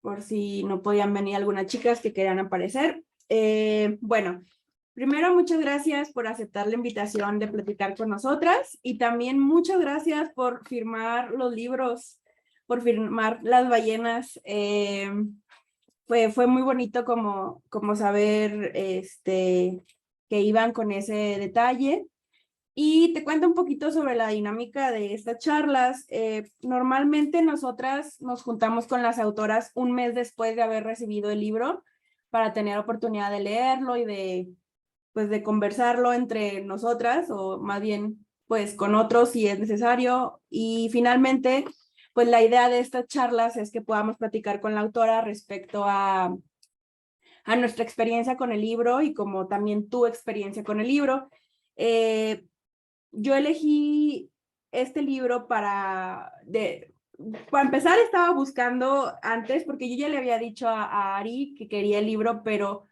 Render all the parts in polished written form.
por si no podían venir algunas chicas que querían aparecer. Bueno, primero muchas gracias por aceptar la invitación de platicar con nosotras y también muchas gracias por firmar los libros, por firmar Las ballenas. Fue muy bonito como saber que iban con ese detalle. Y te cuento un poquito sobre la dinámica de estas charlas. Normalmente nosotras nos juntamos con las autoras un mes después de haber recibido el libro para tener oportunidad de leerlo y pues, de conversarlo entre nosotras, o más bien pues con otros si es necesario. Y finalmente, pues la idea de estas charlas es que podamos platicar con la autora respecto a nuestra experiencia con el libro y como también tu experiencia con el libro. Yo elegí este libro para empezar. Estaba buscando antes, porque yo ya le había dicho a Ari que quería el libro, pero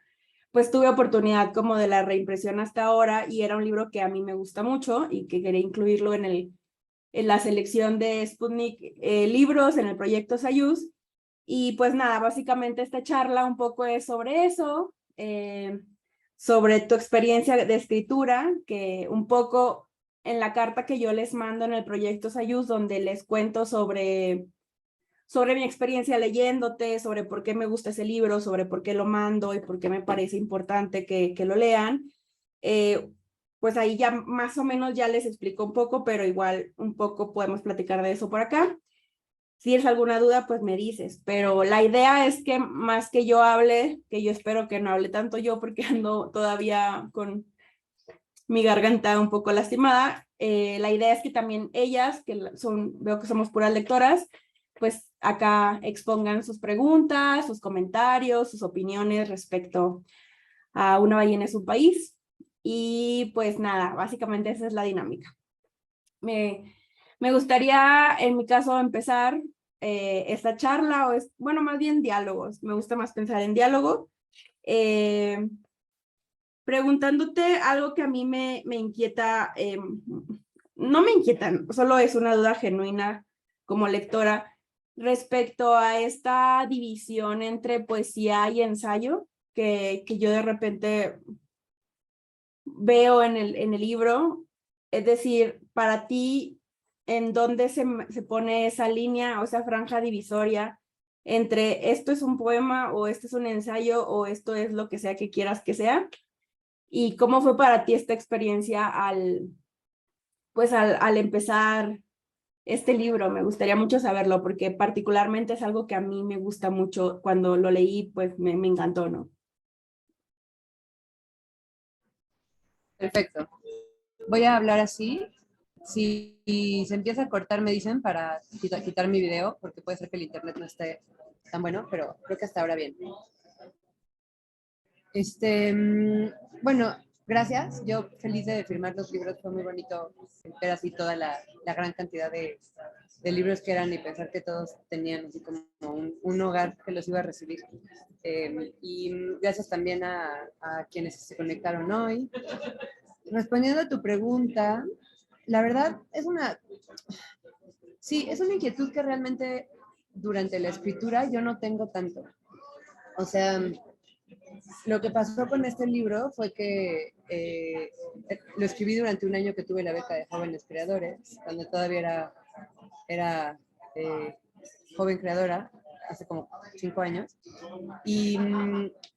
pues tuve oportunidad como de la reimpresión hasta ahora y era un libro que a mí me gusta mucho y que quería incluirlo en la selección de Sputnik Libros en el proyecto Sayus. Y pues nada, básicamente esta charla un poco es sobre eso, sobre tu experiencia de escritura, que un poco en la carta que yo les mando en el proyecto Sayus, donde les cuento sobre mi experiencia leyéndote, sobre por qué me gusta ese libro, sobre por qué lo mando y por qué me parece importante que lo lean. Pues ahí ya más o menos ya les explico un poco, pero igual un poco podemos platicar de eso por acá. Si tienes alguna duda, pues me dices, pero la idea es que más que yo hable, que yo espero que no hable tanto yo porque ando todavía con mi garganta un poco lastimada, la idea es que también ellas, veo que somos puras lectoras, pues acá expongan sus preguntas, sus comentarios, sus opiniones respecto a Una ballena es un país. Y pues nada, básicamente esa es la dinámica. Me gustaría, en mi caso, empezar esta charla, bueno, más bien diálogos. Me gusta más pensar en diálogo. Preguntándote algo que a mí me inquieta, no me inquietan, solo es una duda genuina como lectora respecto a esta división entre poesía y ensayo que yo de repente veo en el libro. Es decir, para ti, ¿en dónde se pone esa línea o esa franja divisoria entre esto es un poema o esto es un ensayo o esto es lo que sea que quieras que sea? ¿Y cómo fue para ti esta experiencia al empezar este libro? Me gustaría mucho saberlo porque particularmente es algo que a mí me gusta mucho. Cuando lo leí, pues me encantó, ¿no? Perfecto. Voy a hablar así. Si se empieza a cortar, me dicen para quitar mi video, porque puede ser que el internet no esté tan bueno, pero creo que hasta ahora bien. Bueno, gracias. Yo feliz de firmar los libros. Fue muy bonito ver así toda la gran cantidad de libros que eran y pensar que todos tenían así como un hogar que los iba a recibir. Y gracias también a quienes se conectaron hoy. Respondiendo a tu pregunta, la verdad es es una inquietud que realmente durante la escritura yo no tengo tanto. O sea, lo que pasó con este libro fue que lo escribí durante un año que tuve la beca de jóvenes creadores, cuando todavía era joven creadora, hace como 5 años. Y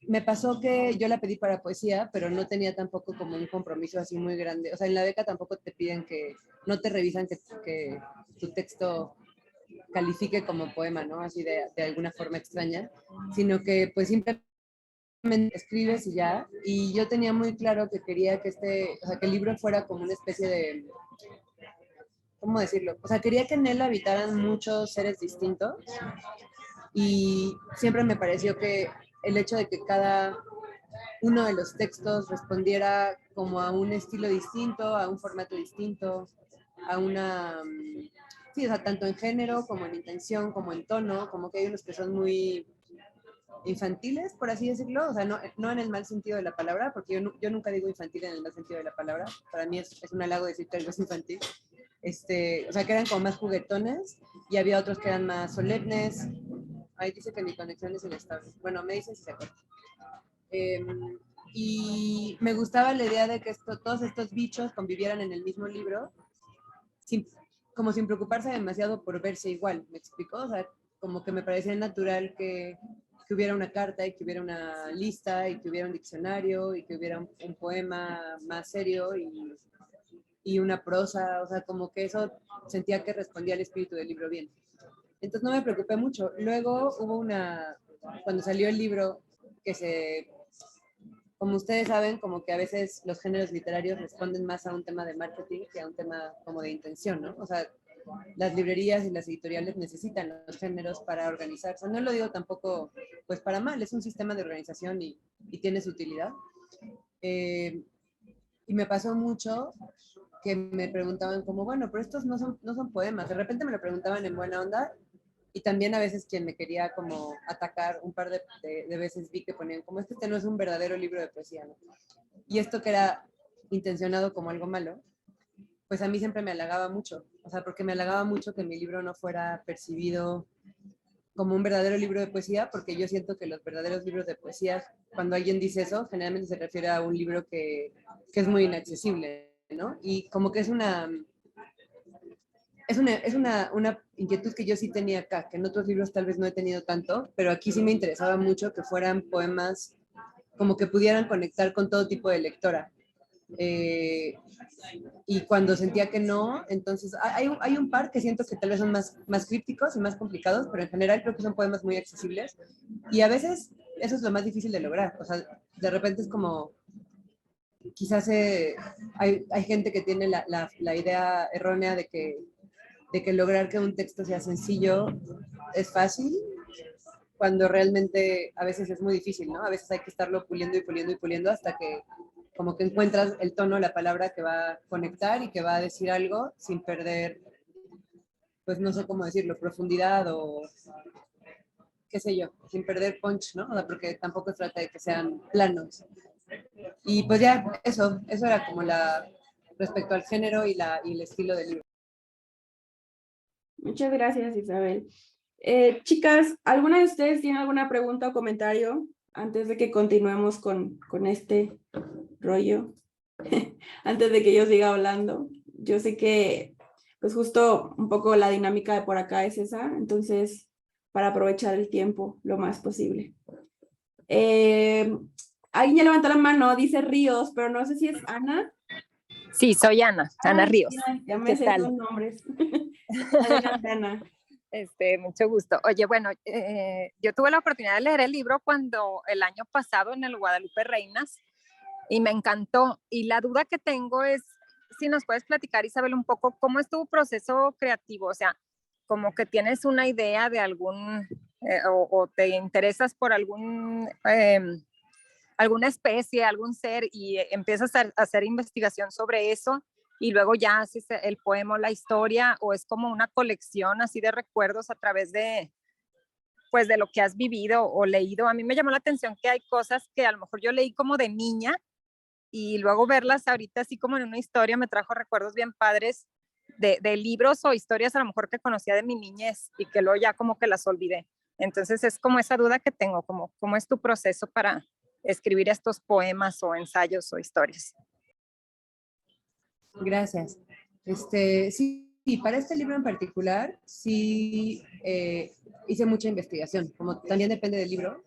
me pasó que yo la pedí para poesía, pero no tenía tampoco como un compromiso así muy grande. O sea, en la beca tampoco te piden no te revisan que tu texto califique como poema, ¿no? Así de alguna forma extraña, sino que pues simplemente escribes y ya. Y yo tenía muy claro que quería que que el libro fuera como una especie de, ¿cómo decirlo? O sea, quería que en él habitaran muchos seres distintos y siempre me pareció que el hecho de que cada uno de los textos respondiera como a un estilo distinto, a un formato distinto, a sí, o sea, tanto en género como en intención, como en tono, como que hay unos que son muy infantiles, por así decirlo, o sea, no en el mal sentido de la palabra, porque yo nunca digo infantil en el mal sentido de la palabra, para mí es un halago decir que algo es infantil, o sea, que eran como más juguetones, y había otros que eran más solemnes, Ahí dice que mi conexión es inestable. Bueno, me dicen si se corta. Y me gustaba la idea de que todos estos bichos convivieran en el mismo libro, sin, como sin preocuparse demasiado por verse igual, ¿me explico? O sea, como que me parecía natural que hubiera una carta y que hubiera una lista y que hubiera un diccionario y que hubiera un poema más serio y una prosa, o sea, como que eso sentía que respondía al espíritu del libro bien. Entonces no me preocupé mucho. Luego cuando salió el libro, como ustedes saben, como que a veces los géneros literarios responden más a un tema de marketing que a un tema como de intención, ¿no? O sea, las librerías y las editoriales necesitan los géneros para organizarse. No lo digo tampoco, pues para mal, es un sistema de organización y tiene su utilidad. Y me pasó mucho que me preguntaban como, bueno, pero estos no son poemas. De repente me lo preguntaban en buena onda y también a veces quien me quería como atacar un par de veces vi que ponían como, este no es un verdadero libro de poesía, ¿no? Y esto que era intencionado como algo malo, pues a mí siempre me halagaba mucho, o sea, porque me halagaba mucho que mi libro no fuera percibido como un verdadero libro de poesía, porque yo siento que los verdaderos libros de poesía, cuando alguien dice eso, generalmente se refiere a un libro que es muy inaccesible, ¿no? Y como que es una inquietud que yo sí tenía acá, que en otros libros tal vez no he tenido tanto, pero aquí sí me interesaba mucho que fueran poemas como que pudieran conectar con todo tipo de lectora. Eh, y cuando sentía que no, entonces hay un par que siento que tal vez son más crípticos y más complicados, pero en general creo que son poemas muy accesibles y a veces eso es lo más difícil de lograr, o sea, de repente es como, quizás hay gente que tiene la idea errónea de que lograr que un texto sea sencillo es fácil, cuando realmente a veces es muy difícil, ¿no? A veces hay que estarlo puliendo y puliendo y puliendo hasta que como que encuentras el tono, la palabra que va a conectar y que va a decir algo sin perder, pues no sé cómo decirlo, profundidad o qué sé yo, sin perder punch, ¿no? O sea, porque tampoco se trata de que sean planos. Y pues ya, eso era como respecto al género y el estilo del libro. Muchas gracias, Isabel. Chicas, ¿alguna de ustedes tiene alguna pregunta o comentario antes de que continuemos con este rollo? Antes de que yo siga hablando. Yo sé que, pues justo un poco la dinámica de por acá es esa, entonces, para aprovechar el tiempo lo más posible. Alguien ya levantó la mano, dice Ríos, pero no sé si es Ana. Sí, soy Ana, Ana Ríos. Ya me ¿Qué sé tal? sus nombres. Adelante, Ana. Mucho gusto. Oye, bueno, yo tuve la oportunidad de leer el libro cuando el año pasado en el Guadalupe Reinas y me encantó. Y la duda que tengo es si nos puedes platicar, Isabel, un poco cómo es tu proceso creativo, o sea, como que tienes una idea de algún, o te interesas por alguna especie, algún ser y empiezas a hacer investigación sobre eso y luego ya haces el poema o la historia o es como una colección así de recuerdos a través de, pues de lo que has vivido o leído. A mí me llamó la atención que hay cosas que a lo mejor yo leí como de niña y luego verlas ahorita así como en una historia me trajo recuerdos bien padres de libros o historias a lo mejor que conocía de mi niñez y que luego ya como que las olvidé. Entonces es como esa duda que tengo, como cómo es tu proceso para escribir estos poemas o ensayos o historias. Gracias. Sí, para este libro en particular, sí hice mucha investigación. Como también depende del libro,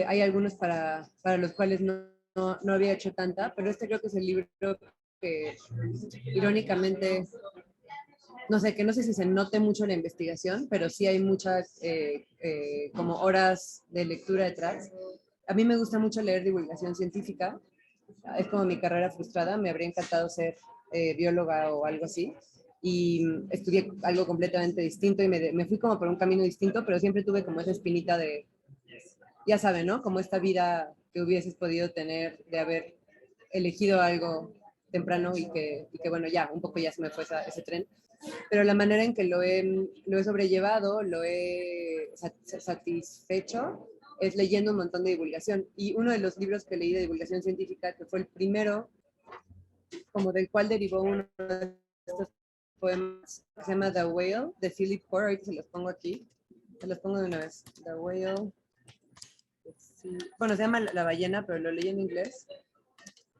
hay algunos para los cuales no había hecho tanta, pero este creo que es el libro que irónicamente, no sé si se note mucho la investigación, pero sí hay muchas como horas de lectura detrás. A mí me gusta mucho leer divulgación científica, es como mi carrera frustrada, me habría encantado ser bióloga o algo así, y estudié algo completamente distinto y me fui como por un camino distinto, pero siempre tuve como esa espinita de, ya saben, ¿no? Como esta vida que hubieses podido tener de haber elegido algo temprano y que bueno, ya, un poco ya se me fue ese tren, pero la manera en que lo he sobrellevado, lo he satisfecho, es leyendo un montón de divulgación. Y uno de los libros que leí de divulgación científica, que fue el primero, como del cual derivó uno de estos poemas, se llama The Whale, de Philip Hoare, ahorita se los pongo aquí. Se los pongo de una vez. The Whale. Sí. Bueno, se llama La ballena, pero lo leí en inglés.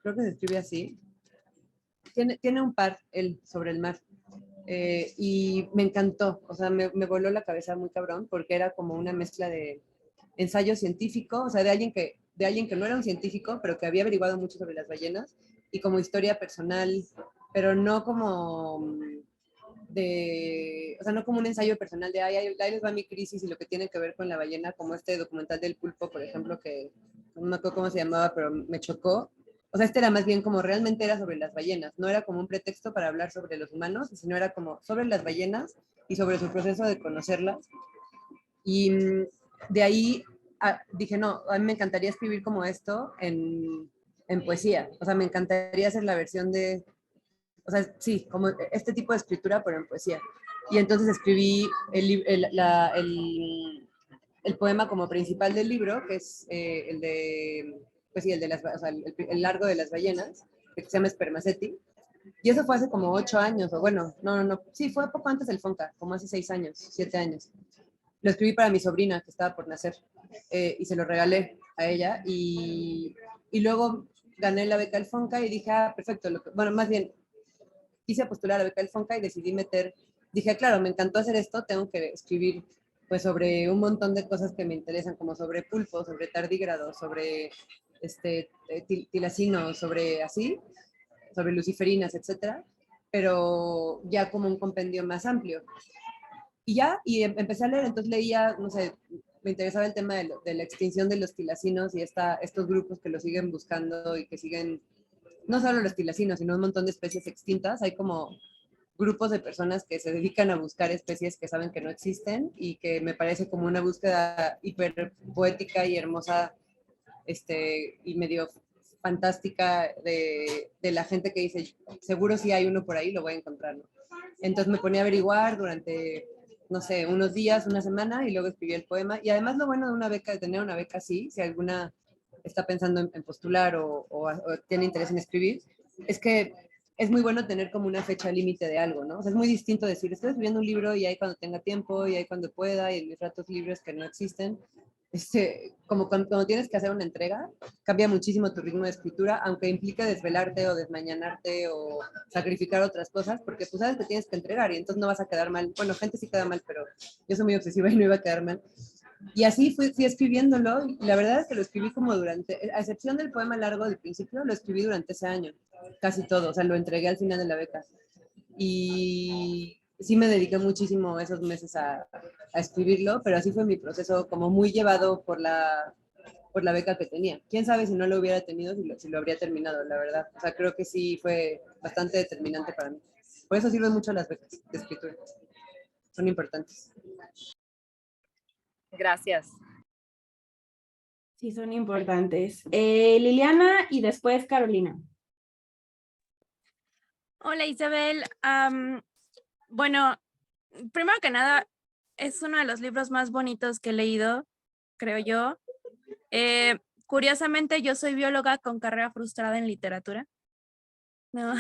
Creo que se escribe así. Tiene un par, él, sobre el mar. Y me encantó, o sea, me voló la cabeza muy cabrón, porque era como una mezcla de ensayo científico, o sea, de alguien que no era un científico, pero que había averiguado mucho sobre las ballenas, y como historia personal, pero no como o sea, no como un ensayo personal de, ahí les va mi crisis y lo que tiene que ver con la ballena, como este documental del pulpo, por ejemplo, que no me acuerdo cómo se llamaba, pero me chocó. O sea, este era más bien como realmente era sobre las ballenas, no era como un pretexto para hablar sobre los humanos, sino era como sobre las ballenas y sobre su proceso de conocerlas. Y de ahí dije, no, a mí me encantaría escribir como esto en poesía. O sea, me encantaría hacer la versión de, o sea, sí, como este tipo de escritura, pero en poesía. Y entonces escribí el poema como principal del libro, que es el de, pues sí, el de o sea, el largo de las ballenas, que se llama Spermaceti. Y eso fue hace como 8 años, o bueno, no, sí, fue poco antes del Fonca, como hace 6 años, 7 años. Lo escribí para mi sobrina, que estaba por nacer, y se lo regalé a ella, y luego gané la beca del Fonca y dije, perfecto, bueno, más bien, quise postular a la beca del Fonca y decidí dije, claro, me encantó hacer esto, tengo que escribir pues sobre un montón de cosas que me interesan, como sobre pulpo, sobre tardígrados, sobre tilacinos, sobre así, sobre luciferinas, etcétera, pero ya como un compendio más amplio. Y ya, empecé a leer, entonces leía, no sé, me interesaba el tema de la extinción de los tilacinos y estos grupos que lo siguen buscando y que siguen, no solo los tilacinos, sino un montón de especies extintas. Hay como grupos de personas que se dedican a buscar especies que saben que no existen y que me parece como una búsqueda hiper poética y hermosa, y medio fantástica de la gente que dice, seguro si hay uno por ahí, lo voy a encontrar, ¿no? Entonces me ponía a averiguar durante, no sé, unos días, una semana, y luego escribí el poema. Y además lo bueno de una beca, de tener una beca así, si alguna está pensando en postular o tiene interés en escribir, es que es muy bueno tener como una fecha límite de algo, ¿no? O sea, es muy distinto decir, estoy escribiendo un libro y ahí cuando tenga tiempo, y ahí cuando pueda, y en mis ratos libres que no existen. Como cuando tienes que hacer una entrega, cambia muchísimo tu ritmo de escritura, aunque implique desvelarte o desmañanarte o sacrificar otras cosas, porque tú sabes que tienes que entregar y entonces no vas a quedar mal. Bueno, gente sí queda mal, pero yo soy muy obsesiva y no iba a quedar mal. Y así fui escribiéndolo, y la verdad es que lo escribí como durante, a excepción del poema largo del principio, lo escribí durante ese año, casi todo, o sea, lo entregué al final de la beca. Y sí me dediqué muchísimo esos meses a escribirlo, pero así fue mi proceso, como muy llevado por la beca que tenía. Quién sabe si no lo hubiera tenido, si lo habría terminado, la verdad. O sea, creo que sí fue bastante determinante para mí. Por eso sirven mucho las becas de escritura. Son importantes. Gracias. Sí, son importantes. Liliana y después Carolina. Hola Isabel. Bueno, primero que nada, es uno de los libros más bonitos que he leído, creo yo. Curiosamente, yo soy bióloga con carrera frustrada en literatura. No,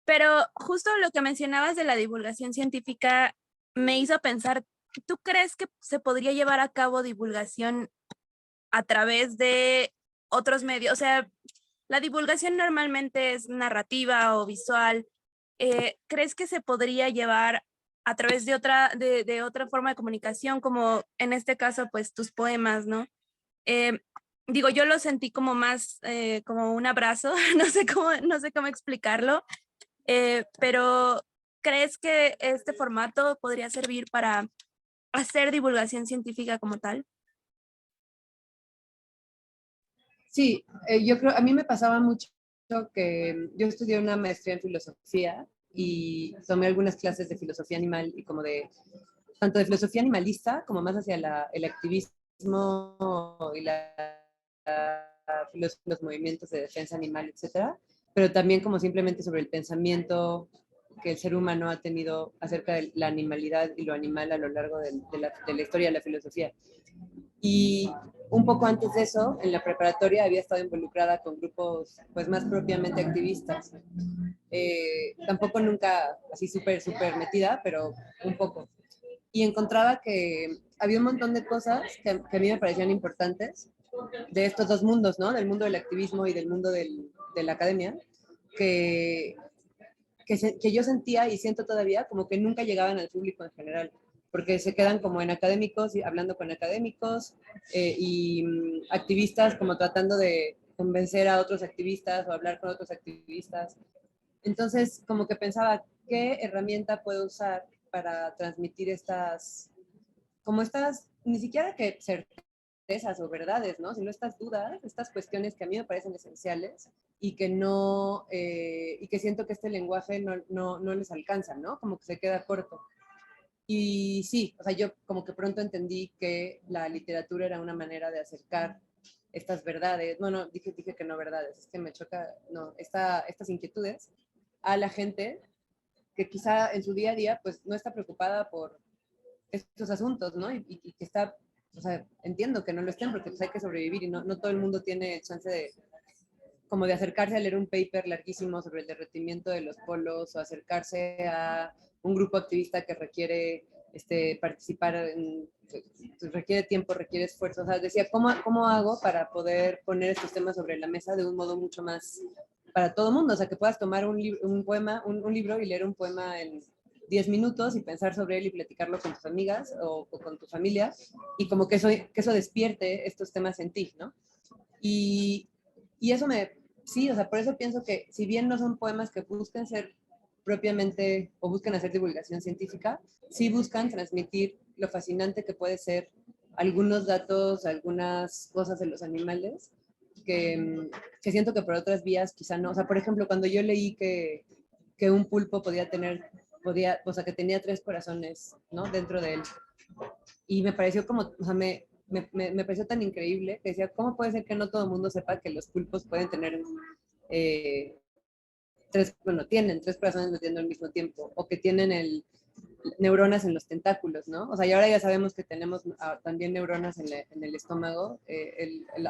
pero justo lo que mencionabas de la divulgación científica me hizo pensar, ¿tú crees que se podría llevar a cabo divulgación a través de otros medios? O sea, la divulgación normalmente es narrativa o visual. ¿Crees que se podría llevar a través de otra forma de comunicación, como en este caso, pues tus poemas, ¿no? Digo, yo lo sentí como más como un abrazo, no sé cómo explicarlo, pero ¿crees que este formato podría servir para hacer divulgación científica como tal? Sí, yo creo, a mí me pasaba mucho que yo estudié una maestría en filosofía y tomé algunas clases de filosofía animal y como tanto de filosofía animalista como más hacia el activismo y los movimientos de defensa animal, etcétera, pero también como simplemente sobre el pensamiento que el ser humano ha tenido acerca de la animalidad y lo animal a lo largo de la historia de la filosofía. Y un poco antes de eso, en la preparatoria había estado involucrada con grupos pues más propiamente activistas. Tampoco nunca así súper metida, pero un poco. y encontraba que había un montón de cosas que a mí me parecían importantes de estos dos mundos, ¿no? Del mundo del activismo y del mundo de la academia, que, que yo sentía y siento todavía como que nunca llegaban al público en general, porque se quedan como en académicos y hablando con académicos y activistas como tratando de convencer a otros activistas o hablar con otros activistas. Entonces, como que pensaba, ¿qué herramienta puedo usar para transmitir estas, como estas, ni siquiera que certezas o verdades, ¿no? Sino estas dudas, estas cuestiones que a mí me parecen esenciales y que no, y que siento que este lenguaje no les alcanza, ¿no? Como que se queda corto. Y sí, o sea, yo como que pronto entendí que la literatura era una manera de acercar estas verdades, no, dije que no verdades, es que me choca, no, estas inquietudes a la gente que quizá en su día a día pues no está preocupada por estos asuntos, ¿no? Y que está, o sea, entiendo que no lo estén porque pues hay que sobrevivir y no todo el mundo tiene chance de, como de acercarse a leer un paper larguísimo sobre el derretimiento de los polos o acercarse a un grupo activista que requiere participar, requiere tiempo, requiere esfuerzo. O sea, decía, ¿cómo hago para poder poner estos temas sobre la mesa de un modo mucho más para todo el mundo? O sea, que puedas tomar un poema, un libro y leer un poema en 10 minutos y pensar sobre él y platicarlo con tus amigas o con tu familia y como que eso despierte estos temas en ti, ¿no? Y eso sí, o sea, por eso pienso que si bien no son poemas que busquen ser propiamente o busquen hacer divulgación científica, sí buscan transmitir lo fascinante que puede ser algunos datos, algunas cosas de los animales, que siento que por otras vías quizá no. O sea, por ejemplo, cuando yo leí que un pulpo o sea, que tenía 3 corazones, ¿no? Dentro de él. Y me pareció como, o sea, me pareció tan increíble que decía, ¿cómo puede ser que no todo el mundo sepa que los pulpos pueden tener tienen 3 corazones latiendo al mismo tiempo, o que tienen neuronas en los tentáculos, ¿no? O sea, y ahora ya sabemos que tenemos también neuronas en el estómago.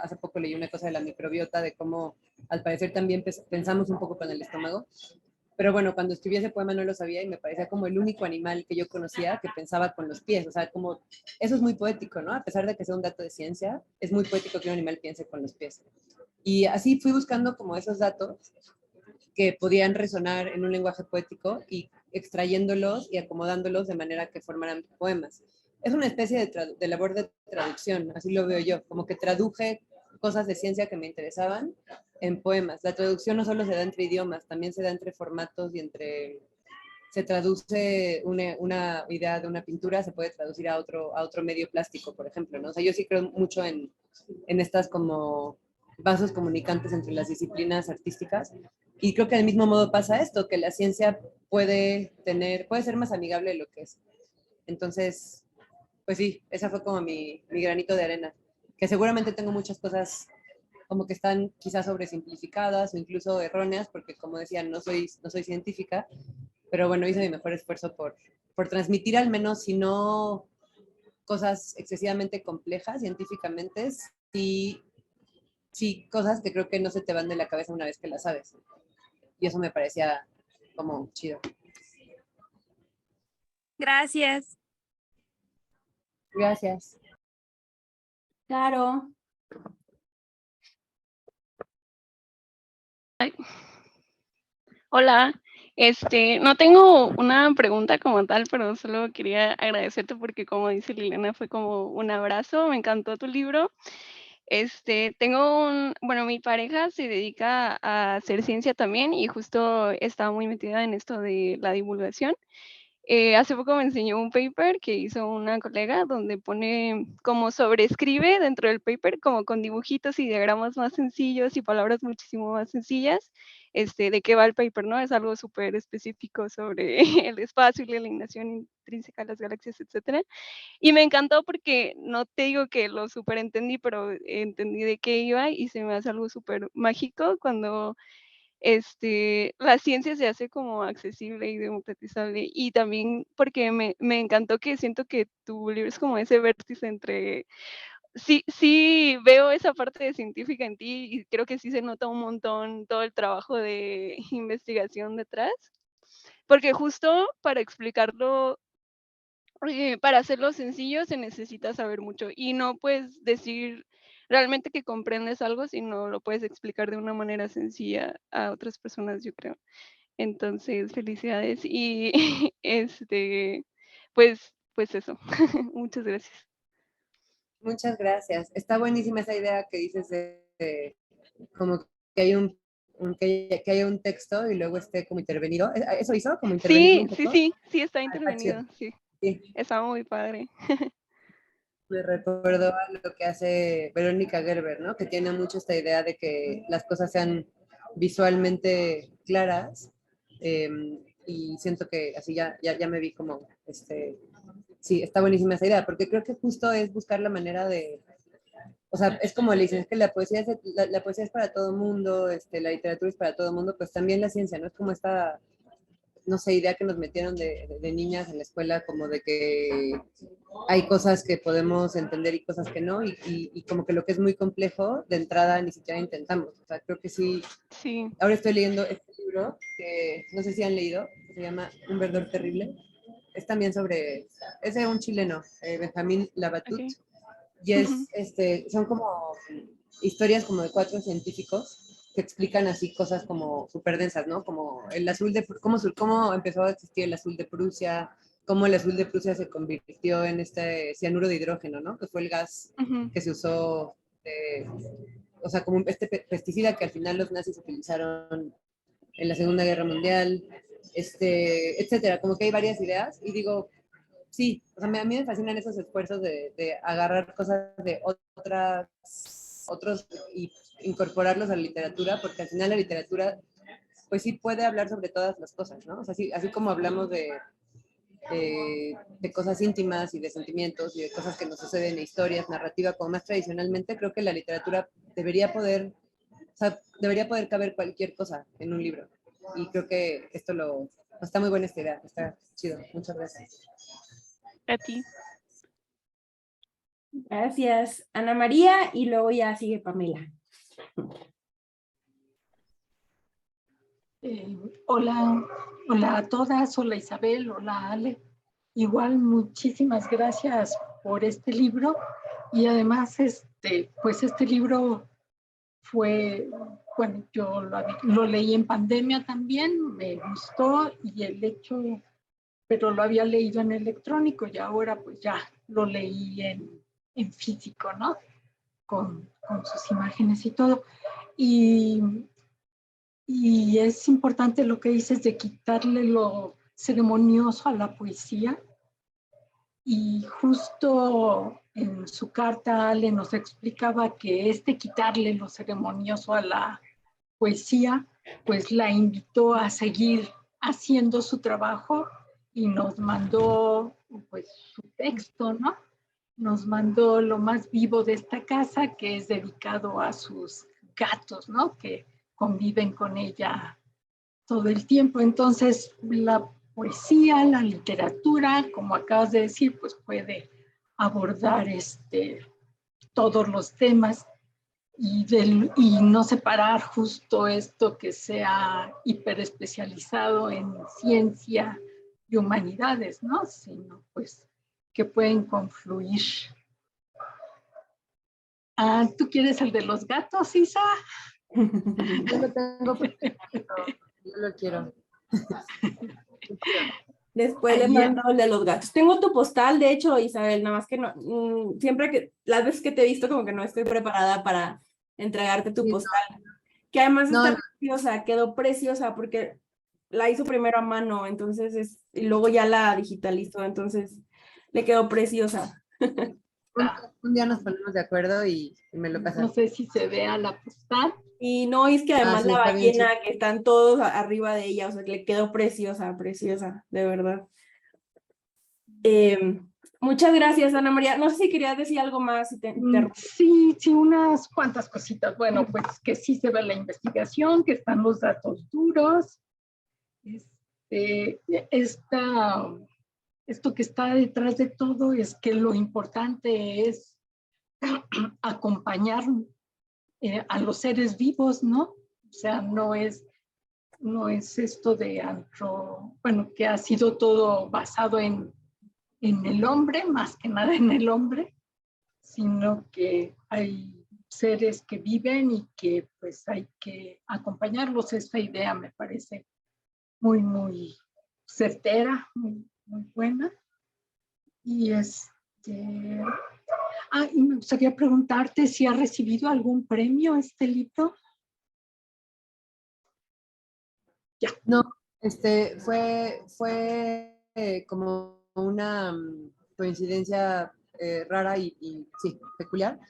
Hace poco leí una cosa de la microbiota, de cómo al parecer también pensamos un poco con el estómago. Pero bueno, cuando escribí ese poema no lo sabía y me parecía como el único animal que yo conocía que pensaba con los pies. O sea, como eso es muy poético, ¿no? A pesar de que sea un dato de ciencia, es muy poético que un animal piense con los pies. Y así fui buscando como esos datos que podían resonar en un lenguaje poético y extrayéndolos y acomodándolos de manera que formaran poemas. Es una especie de labor de traducción, así lo veo yo, como que traduje cosas de ciencia que me interesaban en poemas. La traducción no solo se da entre idiomas, también se da entre formatos y se traduce una idea de una pintura, se puede traducir a otro medio plástico, por ejemplo, ¿no? O sea, yo sí creo mucho en estas como vasos comunicantes entre las disciplinas artísticas y creo que del mismo modo pasa esto, que la ciencia puede ser más amigable de lo que es. Entonces, pues sí, esa fue como mi granito de arena, que seguramente tengo muchas cosas como que están quizás sobresimplificadas o incluso erróneas, porque como decía, no soy científica, pero bueno, hice mi mejor esfuerzo por transmitir al menos, si no cosas excesivamente complejas científicamente, sí cosas que creo que no se te van de la cabeza una vez que las sabes. Y eso me parecía como chido. Gracias. Gracias. Claro. Hola, no tengo una pregunta como tal, pero solo quería agradecerte porque como dice Liliana, fue como un abrazo, me encantó tu libro. Bueno, mi pareja se dedica a hacer ciencia también y justo estaba muy metida en esto de la divulgación. Hace poco me enseñó un paper que hizo una colega donde pone como sobrescribe dentro del paper como con dibujitos y diagramas más sencillos y palabras muchísimo más sencillas, de qué va el paper, ¿no? Es algo súper específico sobre el espacio y la alineación intrínseca de las galaxias, etcétera. Y me encantó porque no te digo que lo súper entendí, pero entendí de qué iba y se me hace algo súper mágico cuando la ciencia se hace como accesible y democratizable. Y también porque me encantó que siento que tu libro es como ese vértice entre, sí veo esa parte de científica en ti y creo que sí se nota un montón todo el trabajo de investigación detrás. Porque justo para explicarlo para hacerlo sencillo se necesita saber mucho y no puedes decir realmente que comprendes algo si no lo puedes explicar de una manera sencilla a otras personas, yo creo. Entonces, felicidades y pues eso. Muchas gracias. Muchas gracias. Está buenísima esa idea que dices como que hay que haya un texto y luego esté como intervenido. ¿Eso hizo? ¿Como intervenirlo un poco? Sí, está Está chido. intervenido, sí. Sí, Está muy padre. me recuerdo a lo que hace Verónica Gerber, ¿no? Que tiene mucho esta idea de que las cosas sean visualmente claras. Y siento que así ya me vi como, sí, está buenísima esa idea, porque creo que justo es buscar la manera de, o sea, es como le dicen, es que la poesía la poesía es para todo mundo, la literatura es para todo mundo, pues también la ciencia, ¿no? Es como esta, no sé, idea que nos metieron de niñas en la escuela, como de que hay cosas que podemos entender y cosas que no, y como que lo que es muy complejo, de entrada ni siquiera intentamos. O sea, creo que sí. Sí, Ahora estoy leyendo este libro, que no sé si han leído, que se llama Un verdor terrible. Es también es de un chileno, Benjamín Labatut, ok. y Ujú, son como historias como de 4 científicos que explican así cosas como súper densas, ¿no? Como el azul de, cómo empezó a existir el azul de Prusia, cómo el azul de Prusia se convirtió en este cianuro de hidrógeno, ¿no? Que fue el gas ujú. que se usó, o sea, como este pesticida que al final los nazis utilizaron en la Segunda Guerra Mundial, etcétera. Como que hay varias ideas y digo, sí, o sea, a mí me fascinan esos esfuerzos de agarrar cosas de otros y incorporarlos a la literatura, porque al final la literatura, pues sí puede hablar sobre todas las cosas, ¿no? O sea, así como hablamos de cosas íntimas y de sentimientos y de cosas que nos suceden en historias, narrativa, como más tradicionalmente, creo que la literatura o sea, debería poder caber cualquier cosa en un libro. Y creo que está muy buena esta idea, está chido. Muchas gracias. A ti. Gracias, Ana María, y luego ya sigue Pamela. Hola, hola a todas, hola Isabel, hola Ale. Igual muchísimas gracias por este libro y además pues este libro fue, bueno, yo lo leí en pandemia también, me gustó y pero lo había leído en electrónico y ahora pues ya lo leí en físico, ¿no? Con sus imágenes y todo. Y es importante lo que dices de quitarle lo ceremonioso a la poesía. Y justo en su carta Ale nos explicaba que quitarle lo ceremonioso a la poesía, pues la invitó a seguir haciendo su trabajo y nos mandó pues su texto, ¿no? Nos mandó lo más vivo de esta casa, que es dedicado a sus gatos, ¿no? Que conviven con ella todo el tiempo. Entonces, la poesía, la literatura, como acabas de decir, pues puede abordar todos los temas y no separar justo esto que sea hiperespecializado en ciencia y humanidades, ¿no? Sino pues que pueden confluir. Ah, ¿tú quieres el de los gatos, Isa? Yo lo tengo, yo lo quiero. Después le Ahí, mando el de los gatos. Tengo tu postal, de hecho, Isabel, nada más que no, siempre que, las veces que te he visto, como que no estoy preparada para entregarte tu Sí, postal. Que además no, está preciosa, quedó preciosa porque la hizo primero a mano, entonces y luego ya la digitalizó, entonces le quedó preciosa. un día nos ponemos de acuerdo y me lo no pasan. sé si se vea la postal. Y no, es que además Sí, la está bien chido. ballena, que están todos arriba de ella, o sea, que le quedó preciosa, preciosa, de verdad. Muchas gracias, Ana María. No sé si querías decir algo más. Si te Sí, unas cuantas cositas. Bueno, pues que sí se ve la investigación, que están los datos duros. Esto que está detrás de todo es que lo importante es acompañar a los seres vivos, ¿no? O sea, no es esto bueno, que ha sido todo basado en en el hombre, más que nada en el hombre, sino que hay seres que viven y que pues hay que acompañarlos. Esta idea me parece muy, muy certera, muy, muy buena. Y y me gustaría preguntarte si ha recibido algún premio este libro. Ya. No, fue como una coincidencia rara y sí, peculiar,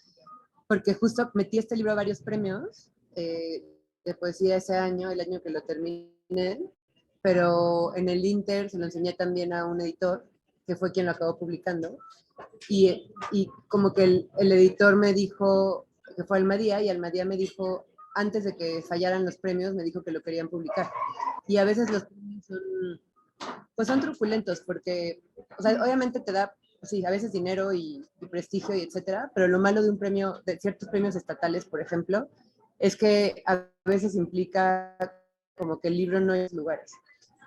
porque justo metí este libro a varios premios de poesía ese año, el año que lo terminé, pero en el Inter se lo enseñé también a un editor, que fue quien lo acabó publicando, y como que el editor me dijo, que fue Almadía, y Almadía me dijo, antes de que fallaran los premios, me dijo que lo querían publicar. Y a veces los premios son truculentos, porque, o sea, obviamente te da, sí, a veces dinero y prestigio y etcétera, pero lo malo de un premio, de ciertos premios estatales, por ejemplo, es que a veces implica como que el libro no es lugares.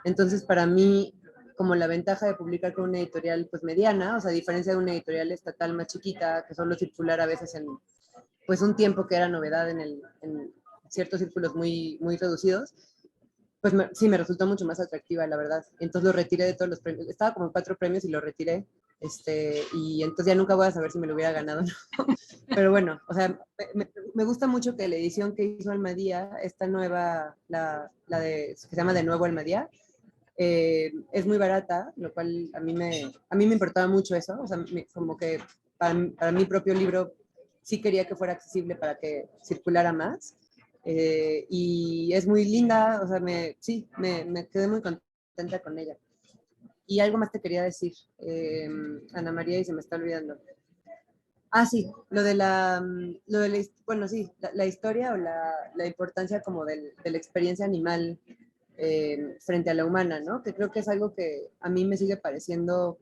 Entonces, para mí, como la ventaja de publicar con una editorial pues mediana, o sea, a diferencia de una editorial estatal más chiquita, que solo circular a veces en pues un tiempo que era novedad en ciertos círculos muy, muy reducidos, pues sí, me resultó mucho más atractiva, la verdad. Entonces lo retiré de todos los premios. Estaba como en 4 premios y lo retiré. Y entonces ya nunca voy a saber si me lo hubiera ganado, ¿no? Pero bueno, o sea, me gusta mucho que la edición que hizo Almadía, esta nueva, que se llama De Nuevo Almadía, es muy barata, lo cual a mí me importaba mucho eso, o sea, como que para mi propio libro sí quería que fuera accesible para que circulara más. Y es muy linda, o sea, sí, me quedé muy contenta con ella. Y algo más te quería decir, Ana María, y se me está olvidando. Ah, sí, bueno, sí, la historia o la importancia como de la experiencia animal frente a la humana, ¿no? Que creo que es algo que a mí me sigue pareciendo, o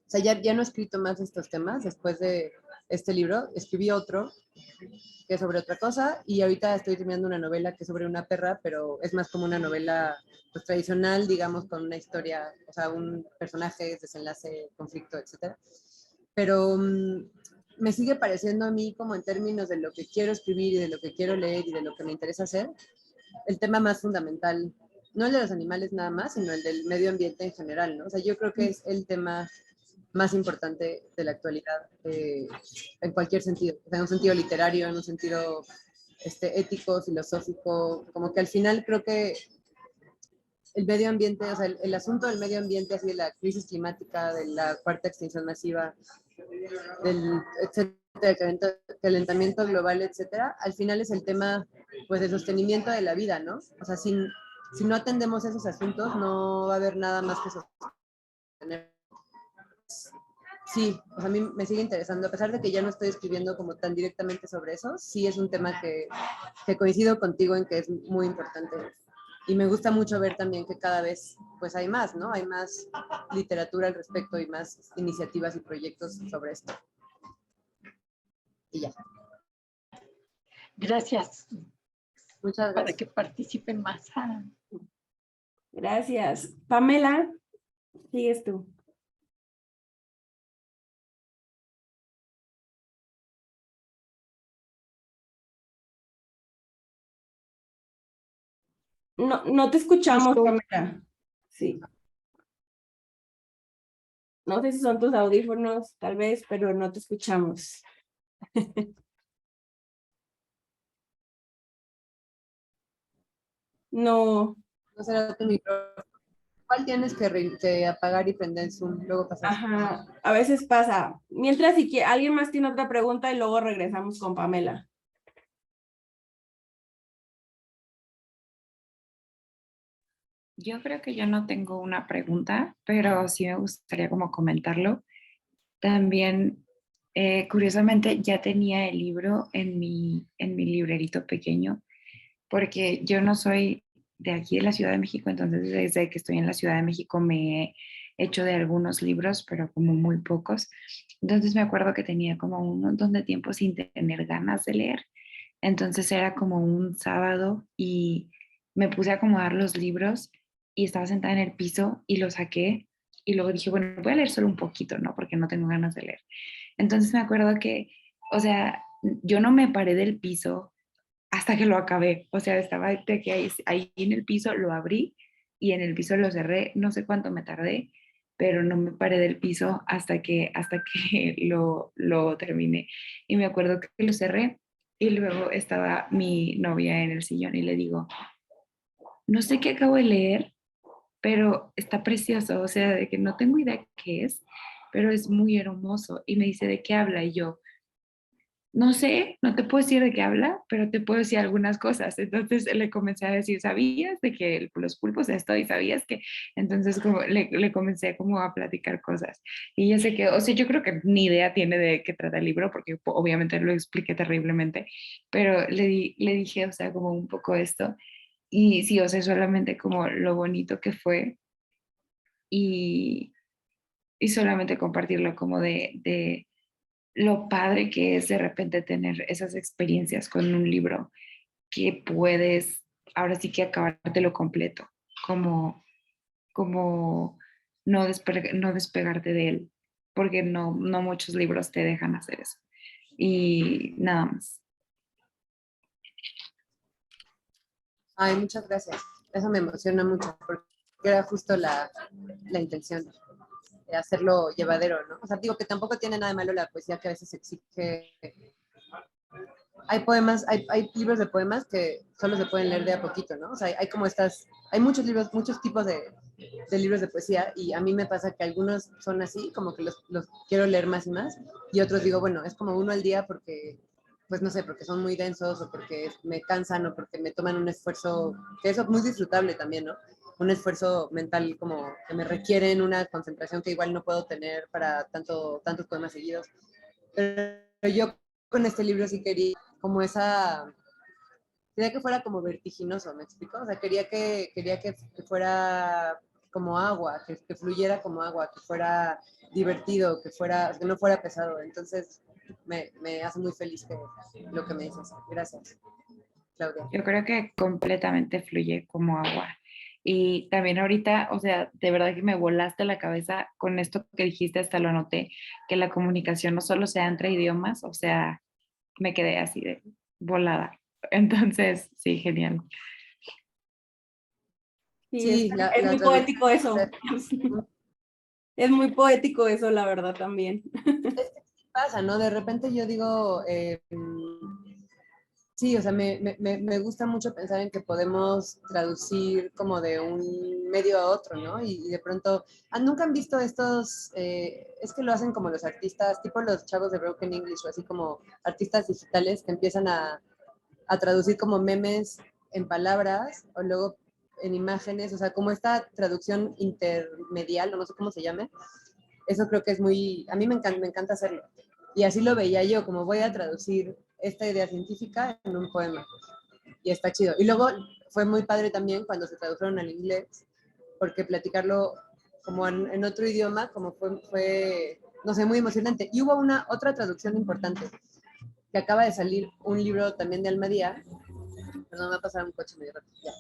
sea, ya no he escrito más de estos temas después de este libro, escribí otro que es sobre otra cosa, y ahorita estoy terminando una novela que es sobre una perra, pero es más como una novela pues, tradicional, digamos, con una historia, o sea, un personaje, desenlace, conflicto, etcétera. Pero me sigue pareciendo a mí, como en términos de lo que quiero escribir y de lo que quiero leer y de lo que me interesa hacer, el tema más fundamental, no el de los animales nada más, sino el del medio ambiente en general, ¿no? O sea, yo creo que es el tema más importante de la actualidad en cualquier sentido, o sea, en un sentido literario, en un sentido ético, filosófico, como que al final creo que el medio ambiente, o sea, el asunto del medio ambiente, así de la crisis climática, de la cuarta extinción masiva, del etcétera, calentamiento global, etcétera, al final es el tema, pues, del sostenimiento de la vida, ¿no? O sea, si no atendemos esos asuntos, no va a haber nada más que sostener. Sí, o sea, a mí me sigue interesando, a pesar de que ya no estoy escribiendo como tan directamente sobre eso, sí es un tema que coincido contigo en que es muy importante. Y me gusta mucho ver también que cada vez pues hay más, ¿no? Hay más literatura al respecto y más iniciativas y proyectos sobre esto. Y ya. Gracias. Muchas gracias. Para que participen más. Gracias. Pamela, sigues tú. No te escuchamos, Pamela. Sí. No sé si son tus audífonos, tal vez, pero no te escuchamos. No. No será tu micrófono. ¿Cuál tienes que apagar y prender Zoom? Luego pasas. Ajá, a veces pasa. Mientras, si alguien más tiene otra pregunta y luego regresamos con Pamela. Yo creo que yo no tengo una pregunta, pero sí me gustaría como comentarlo. También, curiosamente, ya tenía el libro en mi librerito pequeño, porque yo no soy de aquí de la Ciudad de México, entonces desde que estoy en la Ciudad de México me he hecho de algunos libros, pero como muy pocos. Entonces me acuerdo que tenía como un montón de tiempo sin tener ganas de leer. Entonces era como un sábado y me puse a acomodar los libros y estaba sentada en el piso y los saqué y luego dije, bueno, voy a leer solo un poquito, ¿no? Porque no tengo ganas de leer. Entonces me acuerdo que, o sea, yo no me paré del piso hasta que lo acabé. O sea, estaba de que ahí en el piso, lo abrí y en el piso lo cerré. No sé cuánto me tardé, pero no me paré del piso hasta que lo terminé. Y me acuerdo que lo cerré y luego estaba mi novia en el sillón y le digo, no sé qué acabo de leer, pero está precioso. O sea, de que no tengo idea qué es, pero es muy hermoso. Y me dice, ¿de qué habla? Y yo, no sé, no te puedo decir de qué habla, pero te puedo decir algunas cosas. Entonces le comencé a decir, ¿sabías de que los pulpos esto? ¿Y sabías que? Entonces como le comencé como a platicar cosas. Y ella se quedó, o sea, yo creo que ni idea tiene de qué trata el libro, porque obviamente lo expliqué terriblemente, pero le dije, o sea, como un poco esto. Y sí, o sea, solamente como lo bonito que fue y, y solamente compartirlo como de lo padre que es de repente tener esas experiencias con un libro que puedes ahora sí que acabártelo completo, como no despegarte de él, porque no muchos libros te dejan hacer eso. Y nada más. Ay, muchas gracias. Eso me emociona mucho, porque era justo la intención, de hacerlo llevadero, ¿no? O sea, digo que tampoco tiene nada de malo la poesía que a veces exige. Hay poemas, hay libros de poemas que solo se pueden leer de a poquito, ¿no? O sea, hay como hay muchos libros, muchos tipos de libros de poesía, y a mí me pasa que algunos son así, como que los quiero leer más y más, y otros digo, bueno, es como uno al día porque, pues no sé, porque son muy densos, o porque me cansan, o porque me toman un esfuerzo, que eso es muy disfrutable también, ¿no? Un esfuerzo mental como que me requieren una concentración que igual no puedo tener para tantos poemas seguidos. Pero yo con este libro sí quería que fuera como vertiginoso, ¿me explico? O sea, quería que fuera como agua, que fluyera como agua, que fuera divertido, que no fuera pesado. Entonces, me hace muy feliz lo que me dices. Gracias, Claudia. Yo creo que completamente fluye como agua. Y también ahorita, o sea, de verdad que me volaste la cabeza con esto que dijiste, hasta lo anoté, que la comunicación no solo sea entre idiomas, o sea, me quedé así de volada. Entonces, sí, genial. Sí, Sí, es muy poético eso. Es muy poético eso, la verdad, también. pasa, ¿no? De repente yo digo, sí, o sea, me gusta mucho pensar en que podemos traducir como de un medio a otro, ¿no? Y de pronto, ¿nunca han visto estos, es que lo hacen como los artistas, tipo los chavos de Broken English, o así como artistas digitales que empiezan a traducir como memes en palabras o luego en imágenes, o sea, como esta traducción intermedial, o no sé cómo se llame? Eso creo que es a mí me encanta hacerlo. Y así lo veía yo, como voy a traducir esta idea científica en un poema. Y está chido. Y luego fue muy padre también cuando se tradujeron al inglés, porque platicarlo como en otro idioma, como fue, no sé, muy emocionante. Y hubo otra traducción importante, que acaba de salir un libro también de Almadía, perdón, me va a pasar un coche medio rápido, ya,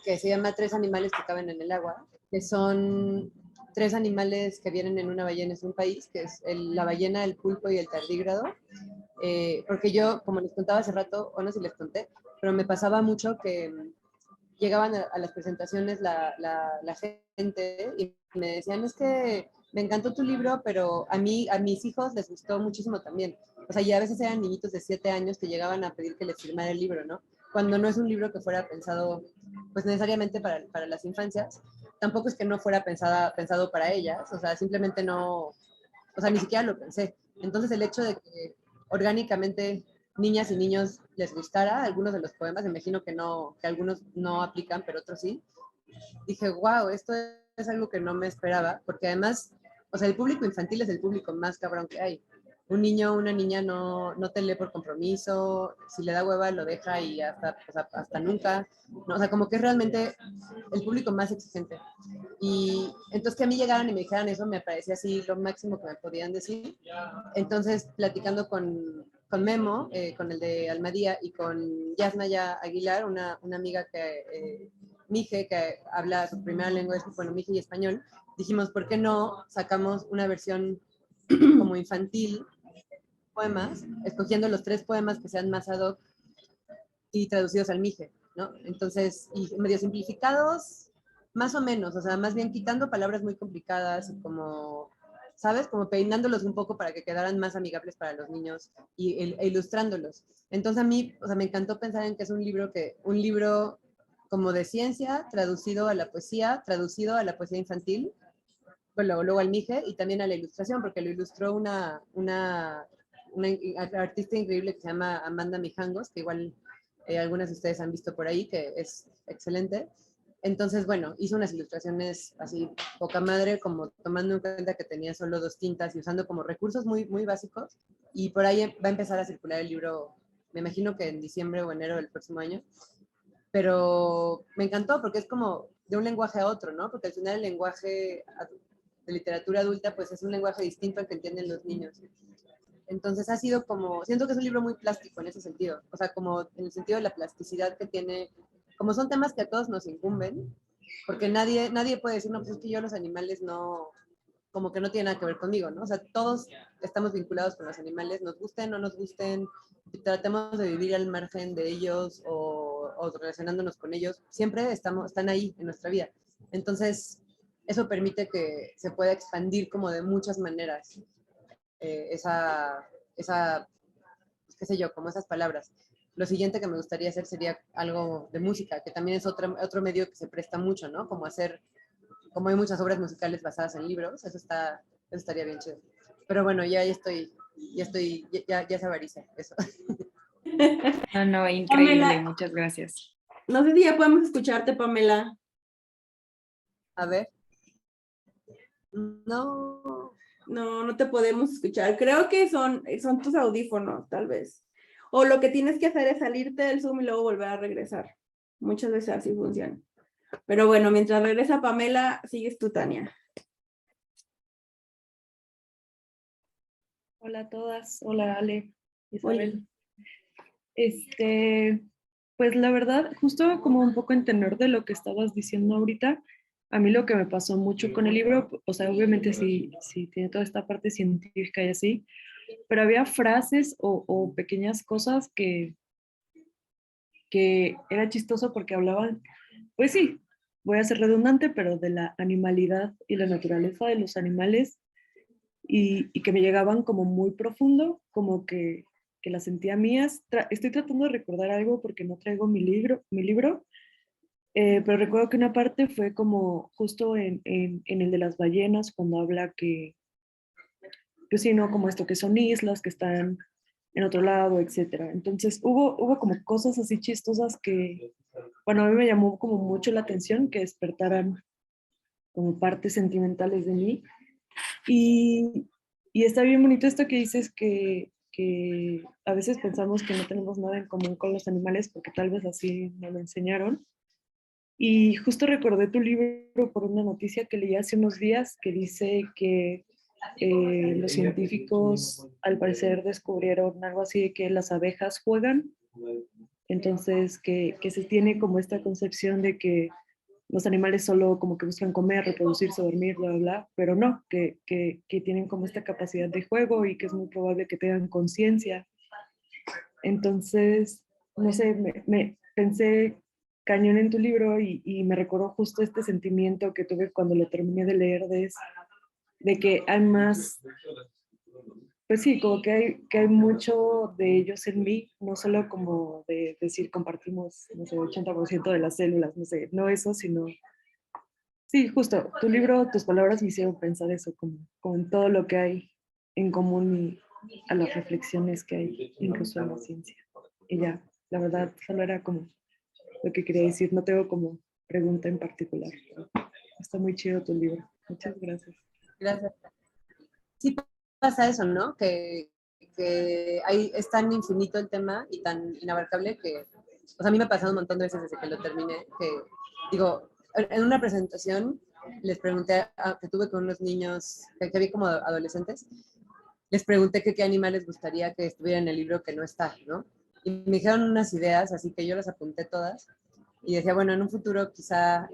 que se llama Tres animales que caben en el agua, que son tres animales que vienen en una ballena, es un país, que es la ballena, el pulpo y el tardígrado. Porque yo, como les contaba hace rato, o no sé si les conté, pero me pasaba mucho que llegaban a las presentaciones la gente y me decían, es que me encantó tu libro, pero a mis hijos les gustó muchísimo también. O sea, ya a veces eran niñitos de 7 años que llegaban a pedir que les firmara el libro, ¿no? Cuando no es un libro que fuera pensado, pues necesariamente para las infancias, tampoco es que no fuera pensado para ellas, o sea, simplemente no, o sea, ni siquiera lo pensé. Entonces el hecho de que orgánicamente niñas y niños les gustara algunos de los poemas, me imagino que algunos no aplican, pero otros sí, dije, wow, esto es algo que no me esperaba, porque además, o sea, el público infantil es el público más cabrón que hay. Un niño o una niña no te lee por compromiso, si le da hueva lo deja y hasta nunca, ¿no? O sea, como que es realmente el público más exigente. Y entonces que a mí llegaran y me dijeran eso me parecía así lo máximo que me podían decir. Entonces, platicando con Memo, con el de Almadía, y con Yasnaya Aguilar, una amiga Mije, que habla su primera lengua es, bueno, Mije y español, dijimos, ¿por qué no sacamos una versión como infantil, poemas, escogiendo los 3 poemas que sean más ad hoc y traducidos al mije, ¿no? Entonces, y medio simplificados, más o menos, o sea, más bien quitando palabras muy complicadas y como, ¿sabes? Como peinándolos un poco para que quedaran más amigables para los niños e ilustrándolos. Entonces a mí, o sea, me encantó pensar en que es un libro como de ciencia, traducido a la poesía infantil, bueno, luego al mije y también a la ilustración, porque lo ilustró una artista increíble que se llama Amanda Mijangos, que igual algunas de ustedes han visto por ahí, que es excelente. Entonces, bueno, hizo unas ilustraciones así, poca madre, como tomando en cuenta que tenía solo 2 tintas y usando como recursos muy, muy básicos. Y por ahí va a empezar a circular el libro, me imagino que en diciembre o enero del próximo año. Pero me encantó porque es como de un lenguaje a otro, ¿no? Porque al final el lenguaje de literatura adulta, pues es un lenguaje distinto al que entienden los niños. Entonces ha sido como, siento que es un libro muy plástico en ese sentido, o sea, como en el sentido de la plasticidad que tiene, como son temas que a todos nos incumben, porque nadie puede decir, no, pues es que yo los animales no, como que no tienen nada que ver conmigo, ¿no? O sea, todos estamos vinculados con los animales, nos gusten o no nos gusten, tratemos de vivir al margen de ellos o relacionándonos con ellos, siempre están ahí en nuestra vida. Entonces, eso permite que se pueda expandir como de muchas maneras pues, qué sé yo, como esas palabras. Lo siguiente que me gustaría hacer sería algo de música, que también es otro medio que se presta mucho, ¿no? Como hay muchas obras musicales basadas en libros, eso estaría bien chido. Pero bueno, ya es avaricia, eso. No, increíble, Pamela, muchas gracias. no sé si ya podemos escucharte, Pamela. A ver. No. No, no te podemos escuchar. Creo que son tus audífonos, tal vez. O lo que tienes que hacer es salirte del Zoom y luego volver a regresar. Muchas veces así funciona. Pero bueno, mientras regresa Pamela, sigues tú, Tania. Hola a todas, hola Ale, Hola. Isabel. Pues la verdad, justo como un poco en tenor de lo que estabas diciendo ahorita, a mí lo que me pasó mucho con el libro, o sea, obviamente sí tiene toda esta parte científica y así, pero había frases o pequeñas cosas que era chistoso porque hablaban, pues sí, voy a ser redundante, pero de la animalidad y la naturaleza de los animales y que me llegaban como muy profundo, como que las sentía mías. Estoy tratando de recordar algo porque no traigo mi libro, pero recuerdo que una parte fue como justo en el de las ballenas, cuando habla que, pues sí, ¿no? Como esto, que son islas, que están en otro lado, etcétera. Entonces hubo como cosas así chistosas que, bueno, a mí me llamó como mucho la atención que despertaran como partes sentimentales de mí. Y, y está bien bonito esto que dices que a veces pensamos que no tenemos nada en común con los animales porque tal vez así nos lo enseñaron. Y justo recordé tu libro por una noticia que leí hace unos días que dice que los científicos al parecer descubrieron algo así de que las abejas juegan. Entonces que se tiene como esta concepción de que los animales solo como que buscan comer, reproducirse, dormir, bla, bla, bla, pero no, que tienen como esta capacidad de juego y que es muy probable que tengan conciencia. Entonces, no sé, me pensé cañón en tu libro y me recordó justo este sentimiento que tuve cuando lo terminé de leer de que hay más, pues sí, como que hay mucho de ellos en mí, no solo como de decir compartimos, no sé, 80% de las células, no sé, no eso, sino sí, justo, tu libro, tus palabras me hicieron pensar eso, como en todo lo que hay en común y a las reflexiones que hay incluso en la ciencia. Y ya, la verdad, solo era como lo que quería decir, no tengo como pregunta en particular. Está muy chido tu libro. Muchas gracias. Gracias. Sí pasa eso, ¿no? Es tan infinito el tema y tan inabarcable que, o sea, a mí me ha pasado un montón de veces desde que lo terminé, que digo, en una presentación les pregunté, que tuve con unos niños, que vi como adolescentes, les pregunté qué animal les gustaría que estuviera en el libro que no está, ¿no? Y me dijeron unas ideas, así que yo las apunté todas y decía, bueno, en un futuro quizá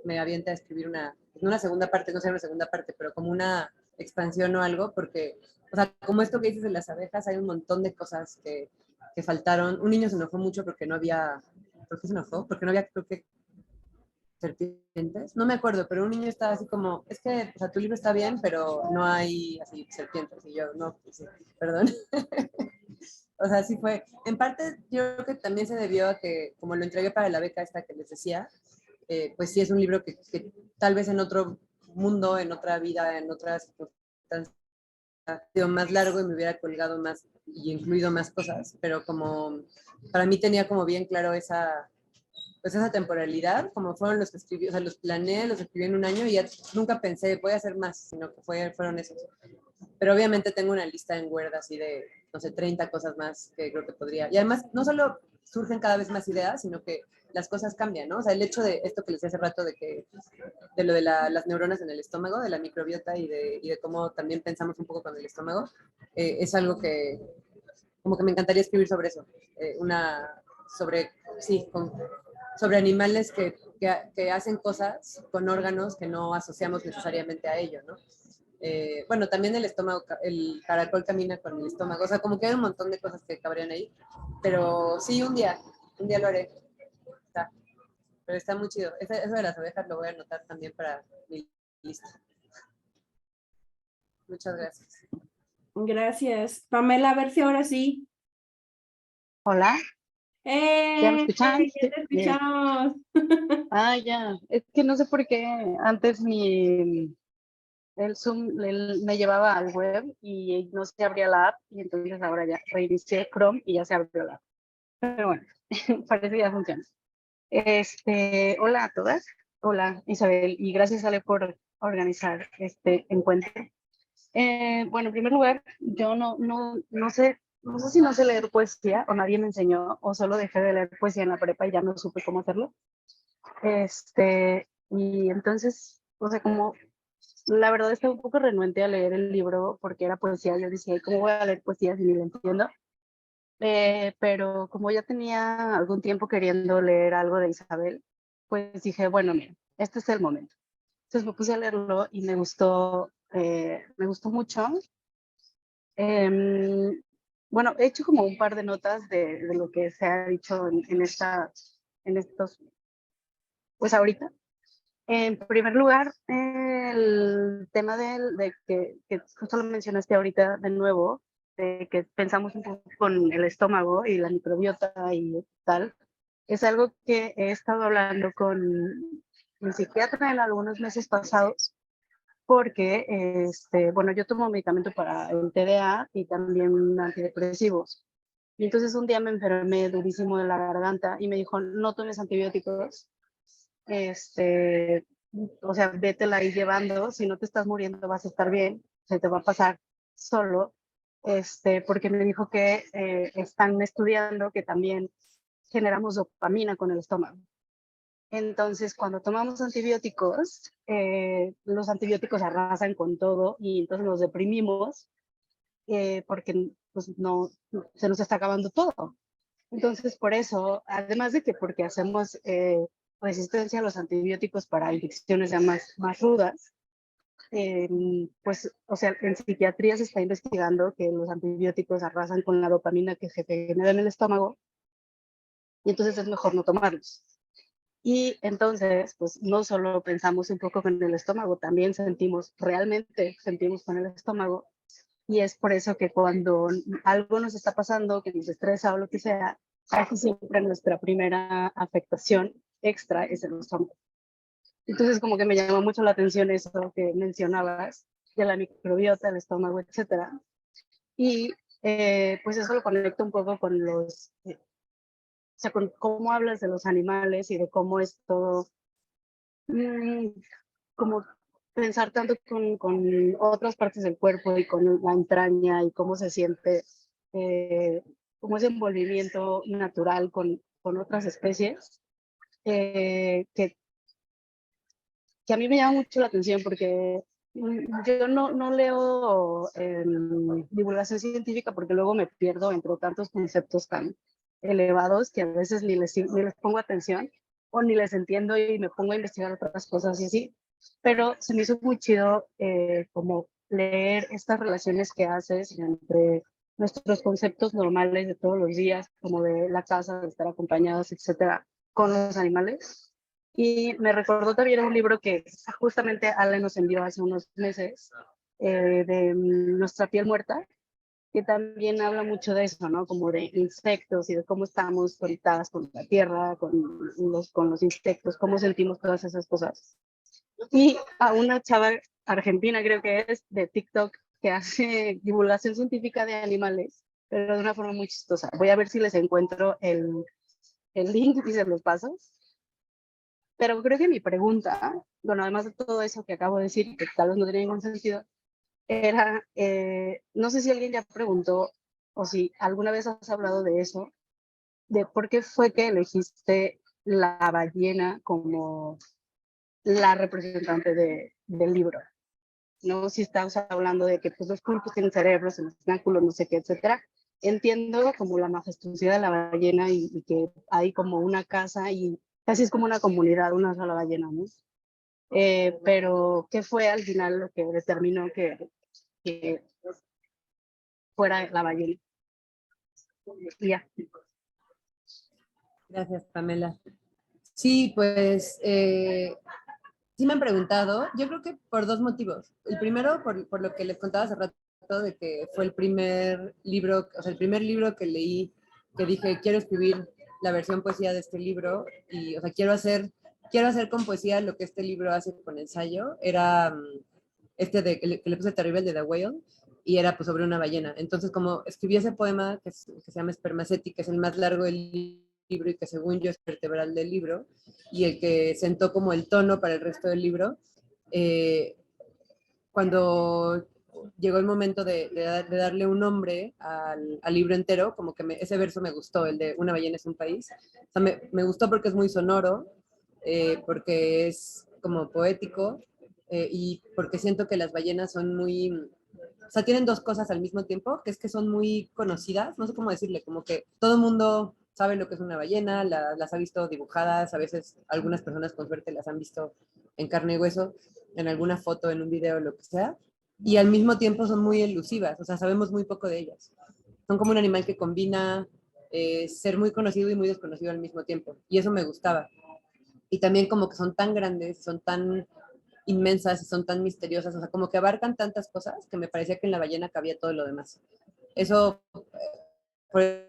me aviente a escribir una no una segunda parte, no sea una segunda parte, pero como una expansión o algo, porque, o sea, como esto que dices de las abejas, hay un montón de cosas que faltaron. Un niño se enojó mucho porque no había, ¿por qué se enojó? Porque no había, creo que, serpientes. No me acuerdo, pero un niño estaba así como, es que, o sea, tu libro está bien, pero no hay así serpientes. Y yo, no, pues sí, perdón. O sea, sí fue. En parte, yo creo que también se debió a que, como lo entregué para la beca esta que les decía, pues sí es un libro que tal vez en otro mundo, en otra vida, en otras circunstancias, ha sido más largo y me hubiera colgado más y incluido más cosas, pero como para mí tenía como bien claro pues esa temporalidad, como fueron los que escribí, o sea, los planeé, los escribí en un año y ya nunca pensé, voy a hacer más, sino que fueron esos. Pero obviamente tengo una lista en Word así de, no sé, 30 cosas más que creo que podría. Y además, no solo surgen cada vez más ideas, sino que las cosas cambian, ¿no? O sea, el hecho de esto que les decía hace rato de lo de las neuronas en el estómago, de la microbiota y de cómo también pensamos un poco con el estómago, es algo que como que me encantaría escribir sobre eso. Sobre, sí, sobre animales que hacen cosas con órganos que no asociamos necesariamente a ello, ¿no? Bueno, también el estómago, el caracol camina con el estómago, o sea, como que hay un montón de cosas que cabrían ahí, pero sí, un día lo haré, está, pero está muy chido. Eso de las abejas lo voy a anotar también para mi lista. Muchas gracias. Gracias. Pamela, a ver si ahora sí. Hola, ¿ya me escuchan? Ya te Bien. escuchamos. Ah, ya. Es que no sé por qué antes el Zoom me llevaba al web y no se abría la app y entonces ahora ya reinicié Chrome y ya se abrió la app. Pero bueno, parece que ya funciona. Hola a todas. Hola Isabel y gracias Ale por organizar este encuentro. Bueno, en primer lugar, yo no sé si no sé leer poesía o nadie me enseñó o solo dejé de leer poesía en la prepa y ya no supe cómo hacerlo. Y entonces, o sea, como la verdad estaba un poco renuente a leer el libro porque era poesía, yo decía, "Ay, ¿cómo voy a leer poesía si ni lo entiendo?" Pero como ya tenía algún tiempo queriendo leer algo de Isabel, pues dije, bueno, mira, este es el momento. Entonces me puse a leerlo y me gustó mucho. Bueno, he hecho como un par de notas de lo que se ha dicho en estos, pues ahorita. En primer lugar, el tema de que justo lo mencionaste ahorita de nuevo, de que pensamos un poco con el estómago y la microbiota y tal, es algo que he estado hablando con mi psiquiatra en algunos meses pasados, porque, bueno, yo tomo medicamento para el TDA y también antidepresivos. Y entonces un día me enfermé durísimo de la garganta y me dijo, no tomes antibióticos, o sea, vétela ahí llevando, si no te estás muriendo vas a estar bien, se te va a pasar solo, porque me dijo que están estudiando que también generamos dopamina con el estómago. Entonces, cuando tomamos antibióticos, los antibióticos arrasan con todo y entonces nos deprimimos porque pues, no, se nos está acabando todo. Entonces, por eso, además de que porque hacemos resistencia a los antibióticos para infecciones ya más rudas, pues, o sea, en psiquiatría se está investigando que los antibióticos arrasan con la dopamina que se genera en el estómago y entonces es mejor no tomarlos. Y entonces, pues no solo pensamos un poco con el estómago, también realmente sentimos con el estómago. Y es por eso que cuando algo nos está pasando, que nos estresa o lo que sea, casi siempre nuestra primera afectación extra es el estómago. Entonces, como que me llama mucho la atención eso que mencionabas, de la microbiota, el estómago, etcétera. Y pues eso lo conecto un poco con o sea, con cómo hablas de los animales y de cómo es todo, como pensar tanto con otras partes del cuerpo y con la entraña y cómo se siente, como ese envolvimiento natural con otras especies, que a mí me llama mucho la atención porque yo no leo divulgación científica porque luego me pierdo entre tantos conceptos tan elevados que a veces ni les pongo atención o ni les entiendo y me pongo a investigar otras cosas y así. pero se me hizo muy chido como leer estas relaciones que haces entre nuestros conceptos normales de todos los días, como de la casa, de estar acompañados, etcétera, con los animales. Y me recordó también un libro que justamente Ale nos envió hace unos meses, de Nuestra piel muerta, que también habla mucho de eso, ¿no? Como de insectos y de cómo estamos conectadas con la tierra, con los insectos, cómo sentimos todas esas cosas. Y a una chava argentina, creo que es, de TikTok, que hace divulgación científica de animales, pero de una forma muy chistosa. Voy a ver si les encuentro el link y se los paso. Pero creo que mi pregunta, bueno, además de todo eso que acabo de decir, que tal vez no tiene ningún sentido, era, no sé si alguien ya preguntó o si alguna vez has hablado de eso, de por qué fue que elegiste la ballena como la representante del libro, ¿no? Si estamos hablando de que pues, los pulpos tienen cerebros, los tentáculos, no sé qué, etcétera. Entiendo como la majestuosidad de la ballena y que hay como una casa y casi es como una comunidad, una sola ballena, ¿no? Pero ¿qué fue al final lo que determinó que fuera la ballena? Y ya. Gracias, Pamela. Sí, pues sí me han preguntado, yo creo que por dos motivos. El primero, por lo que les contaba hace rato, de que fue el primer libro, o sea, el primer libro que leí, que dije, quiero escribir la versión poesía de este libro, y, o sea, quiero hacer con poesía lo que este libro hace con ensayo. Era que le puse terrible, el de The Whale, y era pues sobre una ballena. Entonces, como escribí ese poema que se llama Spermaceti, que es el más largo del libro y que según yo es vertebral del libro, y el que sentó como el tono para el resto del libro, cuando llegó el momento de darle un nombre al libro entero, como que ese verso me gustó, el de Una ballena es un país. O sea, me gustó porque es muy sonoro, porque es como poético, y porque siento que las ballenas son muy, o sea, tienen dos cosas al mismo tiempo, que es que son muy conocidas, no sé cómo decirle, como que todo el mundo sabe lo que es una ballena, las ha visto dibujadas, a veces algunas personas con suerte las han visto en carne y hueso, en alguna foto, en un video, lo que sea, y al mismo tiempo son muy elusivas, o sea, sabemos muy poco de ellas. Son como un animal que combina ser muy conocido y muy desconocido al mismo tiempo, y eso me gustaba. Y también como que son tan grandes, son tan inmensas y son tan misteriosas, o sea, como que abarcan tantas cosas que me parecía que en la ballena cabía todo lo demás. Eso, por eso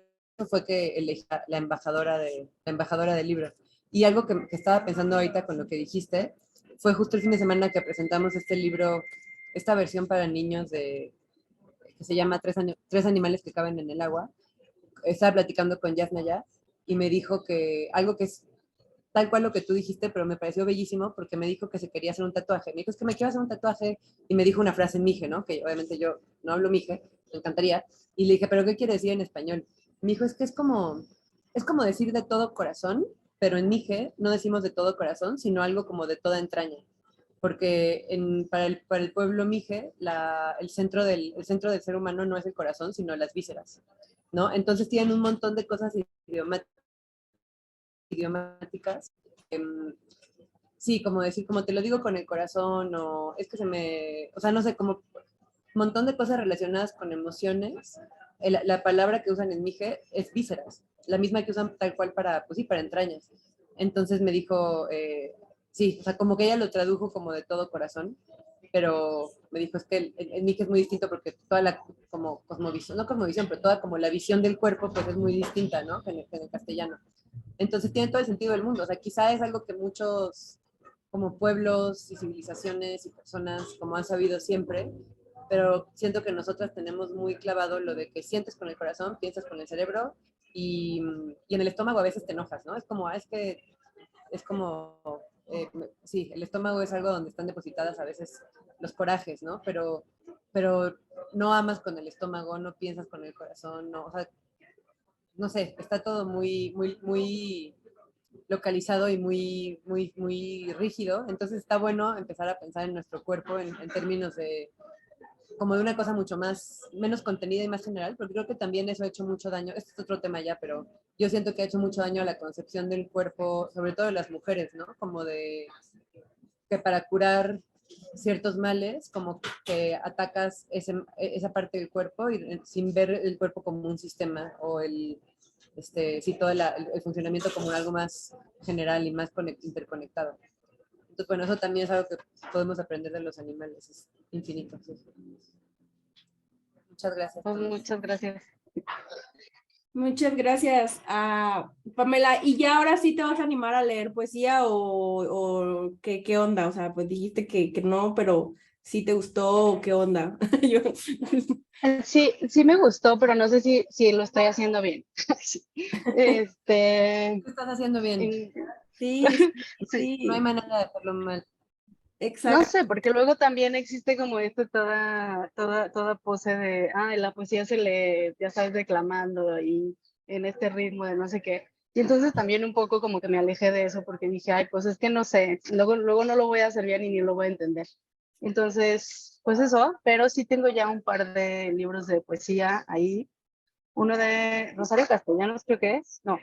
fue que elegí la embajadora del libro. Y algo que estaba pensando ahorita con lo que dijiste, fue justo el fin de semana que presentamos este libro, esta versión para niños que se llama Tres animales que caben en el agua. Estaba platicando con Yasna ya y me dijo que algo que es tal cual lo que tú dijiste, pero me pareció bellísimo porque me dijo que se quería hacer un tatuaje. Me dijo, es que me quiero hacer un tatuaje, y me dijo una frase en mije, ¿no? Que obviamente yo no hablo mije, me encantaría. Y le dije, ¿pero qué quiere decir en español? Me dijo, es que es como decir de todo corazón, pero en mije no decimos de todo corazón, sino algo como de toda entraña. Porque para el pueblo mije, el centro del ser humano no es el corazón, sino las vísceras, ¿no? Entonces tienen un montón de cosas idiomáticas. Sí, como decir, como te lo digo con el corazón, o es que o sea, no sé, como un montón de cosas relacionadas con emociones. La palabra que usan en Mije es vísceras, la misma que usan tal cual para, pues sí, para entrañas. Entonces me dijo, sí, o sea, como que ella lo tradujo como de todo corazón, pero me dijo, es que el Mije es muy distinto porque toda la como cosmovisión, no cosmovisión, pero toda como la visión del cuerpo pues es muy distinta, ¿no? Que en el castellano. Entonces tiene todo el sentido del mundo. O sea, quizá es algo que muchos como pueblos y civilizaciones y personas como han sabido siempre, pero siento que nosotras tenemos muy clavado lo de que sientes con el corazón, piensas con el cerebro, y en el estómago a veces te enojas, ¿no? Es como, es como, sí, el estómago es algo donde están depositadas a veces los corajes, ¿no? Pero no amas con el estómago, no piensas con el corazón, no, o sea, no sé, está todo muy localizado y muy rígido. Entonces está bueno empezar a pensar en nuestro cuerpo en términos de como de una cosa mucho menos contenida y más general, porque creo que también eso ha hecho mucho daño. Este es otro tema ya, pero yo siento que ha hecho mucho daño a la concepción del cuerpo, sobre todo de las mujeres, ¿no? Como de que para curar ciertos males, como que atacas esa parte del cuerpo y sin ver el cuerpo como un sistema o sí, todo el funcionamiento como algo más general y más interconectado. Entonces, bueno, eso también es algo que podemos aprender de los animales, es infinito. Sí. Muchas gracias. Pues muchas gracias. Muchas gracias, Pamela. ¿Y ya ahora sí te vas a animar a leer poesía o qué onda? O sea, pues dijiste que no, pero sí te gustó o qué onda. Yo... Sí, sí me gustó, pero no sé si lo estoy haciendo bien. Lo estás haciendo bien. Sí, Sí. No hay sí, manera de hacerlo mal. No exacto. sé, porque luego también existe como toda pose de, la poesía se lee, ya sabes, declamando y en este ritmo de no sé qué. Y entonces también un poco como que me alejé de eso porque dije, ay, pues es que no sé, luego no lo voy a hacer bien y ni lo voy a entender. Entonces, pues eso, pero sí tengo ya un par de libros de poesía ahí. Uno de Rosario Castellanos, creo que es, no,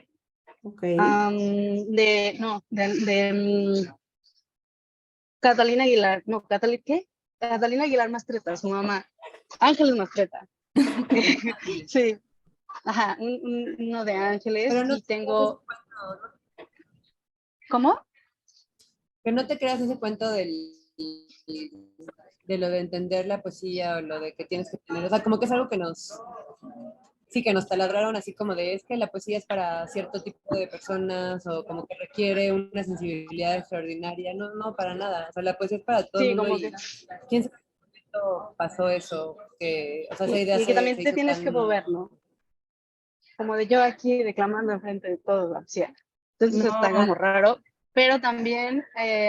Ok. Catalina Aguilar, no, ¿qué? Catalina Aguilar Mastreta, su mamá. Ángeles Mastreta. Sí, ajá, uno de Ángeles Pero no y te creas ese tengo, cuento, ¿cómo? que no te creas ese cuento de lo de entender la poesía o lo de que tienes que tener, o sea, como que es algo que nos taladraron así como de, es que la poesía es para cierto tipo de personas o como que requiere una sensibilidad extraordinaria. No, no, para nada. O sea, la poesía es para todo el Sí, mundo como y que, quién sabe cuándo pasó eso, que, o sea, esa idea y que se también te hizo tienes que tan... mover, ¿no? Como de yo aquí declamando enfrente de todos, así. Entonces está No, como raro, pero también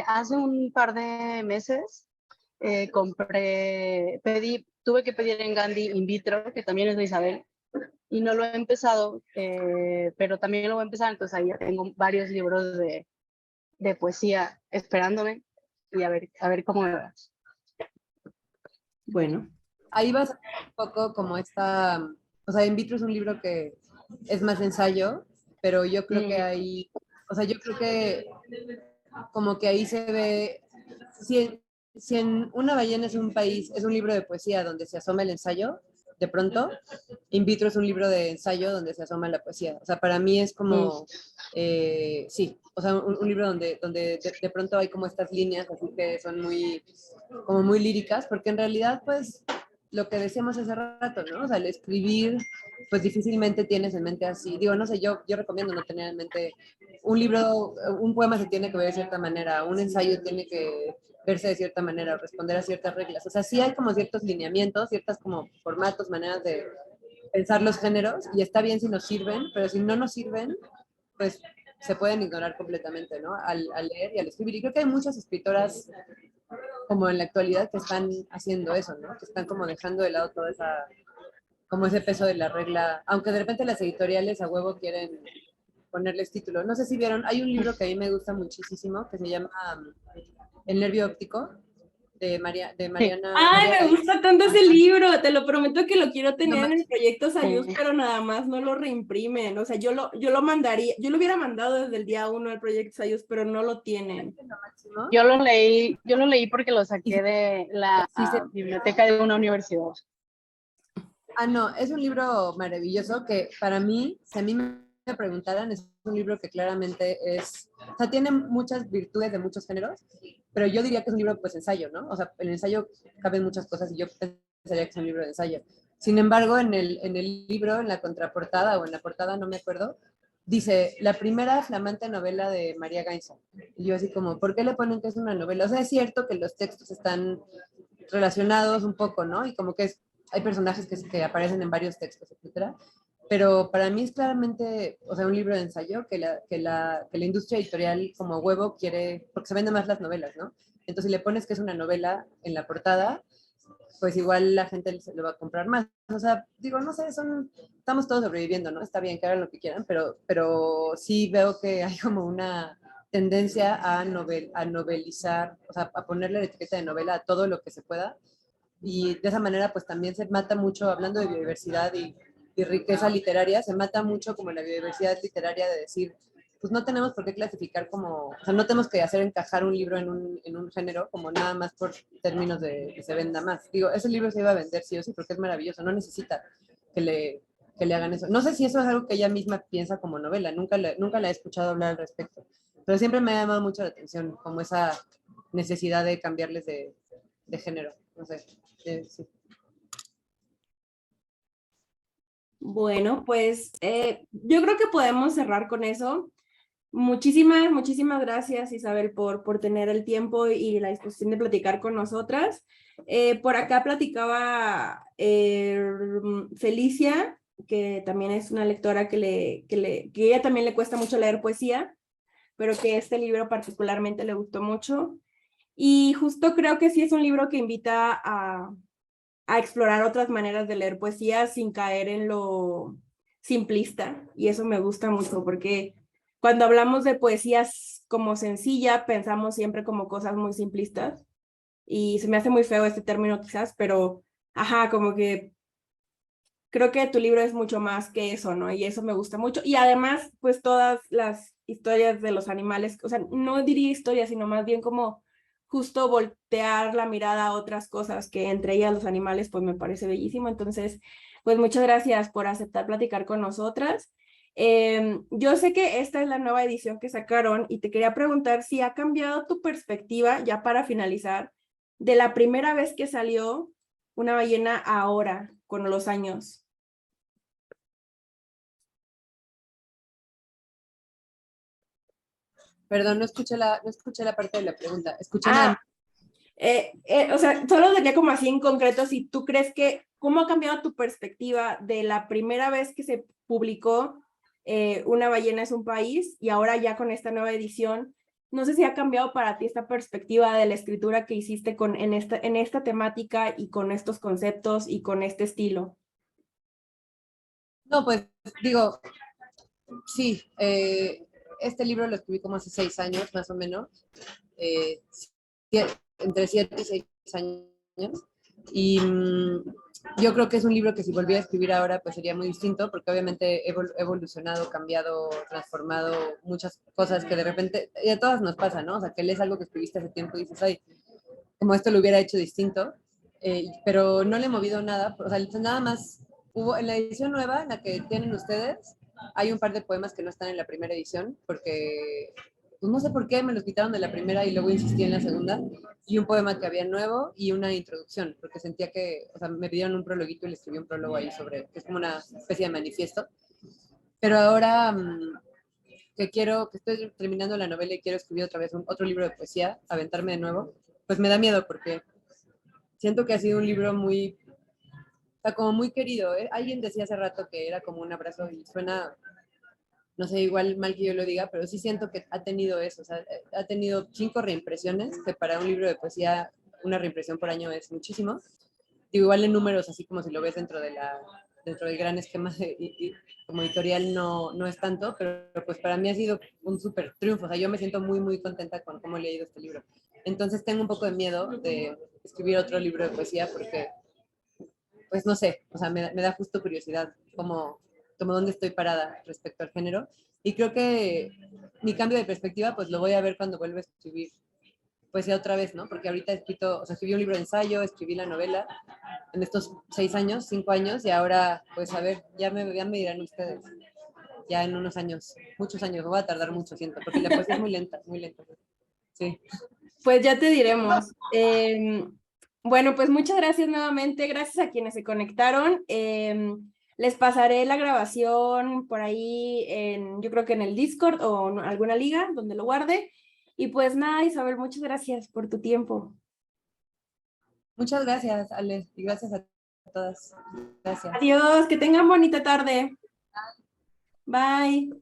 hace un par de meses tuve que pedir en Gandhi In Vitro, que también es de Isabel, y no lo he empezado, pero también lo voy a empezar, entonces ahí ya tengo varios libros de poesía esperándome y a ver cómo me va. bueno. Ahí vas a un poco como o sea, In Vitro es un libro que es más de ensayo, pero yo creo que ahí, o sea, yo creo que como que ahí se ve, si en Una ballena es un país, es un libro de poesía donde se asoma el ensayo, de pronto, In Vitro es un libro de ensayo donde se asoma la poesía. O sea, para mí es como, sí, o sea, un libro donde de pronto hay como estas líneas, así que son como muy líricas, porque en realidad, pues, lo que decíamos hace rato, ¿no? O sea, el escribir, pues difícilmente tienes en mente así. Digo, no sé, yo recomiendo no tener en mente un libro, un poema se tiene que ver de cierta manera, un ensayo tiene que verse de cierta manera, responder a ciertas reglas. O sea, sí hay como ciertos lineamientos, ciertas como formatos, maneras de pensar los géneros, y está bien si nos sirven, pero si no nos sirven, pues se pueden ignorar completamente, ¿no? Al leer y al escribir. Y creo que hay muchas escritoras como en la actualidad que están haciendo eso, ¿no? Que están como dejando de lado toda como ese peso de la regla, aunque de repente las editoriales a huevo quieren ponerles título. No sé si vieron, hay un libro que a mí me gusta muchísimo que se llama El nervio óptico de Sí, Ay, María me Gaitán. gusta tanto ese libro, te lo prometo que lo quiero No tener en el manches, proyecto Sayus, sí. pero nada más no lo reimprimen. O sea, yo lo mandaría, yo lo hubiera mandado desde el día 1 al proyecto Sayus, pero no lo tienen. lo máximo. Yo lo leí porque lo Y saqué de la sí biblioteca de una universidad. no, es un libro maravilloso que para mí, si a mí me preguntaran, es un libro que claramente o sea, tiene muchas virtudes de muchos géneros, pero yo diría que es un libro pues ensayo, ¿no? O sea, en el ensayo caben muchas cosas y yo pensaría que es un libro de ensayo. Sin embargo, en el libro, en la contraportada o en la portada, no me acuerdo, dice, la primera flamante novela de María Gainza. Y yo así como, ¿por qué le ponen que es una novela? O sea, es cierto que los textos están relacionados un poco, ¿no? Y como que hay personajes que aparecen en varios textos, etcétera. Pero para mí es claramente, o sea, un libro de ensayo que la industria editorial como huevo quiere, porque se venden más las novelas, ¿no? Entonces, si le pones que es una novela en la portada, pues igual la gente se lo va a comprar más. O sea, digo, no sé, estamos todos sobreviviendo, ¿no? Está bien que hagan lo que quieran, pero sí veo que hay como una tendencia a novelizar, o sea, a ponerle la etiqueta de novela a todo lo que se pueda. Y de esa manera, pues también se mata mucho, hablando de biodiversidad y riqueza literaria, se mata mucho como la biodiversidad literaria de decir, pues no tenemos por qué clasificar como, o sea, no tenemos que hacer encajar un libro en un género como nada más por términos de que se venda más. Digo, ese libro se iba a vender sí o sí porque es maravilloso, no necesita que le hagan eso. No sé si eso es algo que ella misma piensa como novela, nunca la he escuchado hablar al respecto, pero siempre me ha llamado mucho la atención como esa necesidad de cambiarles de género, no sé. Sí. Bueno, pues yo creo que podemos cerrar con eso. Muchísimas gracias, Isabel, por tener el tiempo y la disposición de platicar con nosotras. Por acá platicaba Felicia, que también es una lectora que ella también le cuesta mucho leer poesía, pero que este libro particularmente le gustó mucho. Y justo creo que sí es un libro que invita a explorar otras maneras de leer poesía sin caer en lo simplista. Y eso me gusta mucho porque cuando hablamos de poesías como sencilla, pensamos siempre como cosas muy simplistas. Y se me hace muy feo este término quizás, pero ajá, como que creo que tu libro es mucho más que eso, ¿no? Y eso me gusta mucho. Y además, pues todas las historias de los animales, o sea, no diría historias, sino más bien como justo voltear la mirada a otras cosas, que entre ellas los animales, pues me parece bellísimo. Entonces, pues muchas gracias por aceptar platicar con nosotras. Yo sé que esta es la nueva edición que sacaron y te quería preguntar si ha cambiado tu perspectiva, ya para finalizar, de la primera vez que salió Una ballena ahora, con los años. Perdón, no escuché la parte de la pregunta. Escuché nada. O sea, solo diría como así en concreto, si tú crees que, ¿cómo ha cambiado tu perspectiva de la primera vez que se publicó Una ballena es un país y ahora ya con esta nueva edición? No sé si ha cambiado para ti esta perspectiva de la escritura que hiciste en esta temática y con estos conceptos y con este estilo. No, pues digo, sí, este libro lo escribí como hace 6 años, más o menos, eh, entre 7 y 6 años, y yo creo que es un libro que si volviera a escribir ahora, pues sería muy distinto, porque obviamente he evolucionado, cambiado, transformado muchas cosas que de repente, y a todas nos pasa, ¿no? O sea, que lees algo que escribiste hace tiempo y dices, ay, como esto lo hubiera hecho distinto, pero no le he movido nada, o sea, nada más hubo en la edición nueva, en la que tienen ustedes, hay un par de poemas que no están en la primera edición, porque pues no sé por qué me los quitaron de la primera y luego insistí en la segunda, y un poema que había nuevo y una introducción, porque sentía que, o sea, me pidieron un prologuito y le escribí un prólogo ahí sobre, que es como una especie de manifiesto, pero ahora que estoy terminando la novela y quiero escribir otra vez otro libro de poesía, aventarme de nuevo, pues me da miedo porque siento que ha sido un libro muy, o sea, como muy querido, ¿eh? Alguien decía hace rato que era como un abrazo y suena, no sé, igual mal que yo lo diga, pero sí siento que ha tenido eso, o sea, ha tenido 5 reimpresiones, que para un libro de poesía una reimpresión por año es muchísimo. Digo, igual en números, así como si lo ves dentro del gran esquema como editorial no es tanto, pero pues para mí ha sido un súper triunfo, o sea, yo me siento muy contenta con cómo he leído este libro. Entonces tengo un poco de miedo de escribir otro libro de poesía porque, pues no sé, o sea, me da justo curiosidad como dónde estoy parada respecto al género. Y creo que mi cambio de perspectiva, pues lo voy a ver cuando vuelva a escribir poesía otra vez, ¿no? Porque ahorita he escrito, o sea, escribí un libro de ensayo, escribí la novela en estos 6 años, 5 años, y ahora, pues a ver, ya me dirán ustedes, ya en unos años, muchos años, me voy a tardar mucho, siento, porque la poesía es muy lenta, muy lenta. Sí. Pues ya te diremos. Bueno, pues muchas gracias nuevamente, gracias a quienes se conectaron. Les pasaré la grabación por ahí, yo creo que en el Discord o en alguna liga donde lo guarde. Y pues nada, Isabel, muchas gracias por tu tiempo. Muchas gracias, Ale, y gracias a todas. Gracias. Adiós, que tengan bonita tarde. Bye.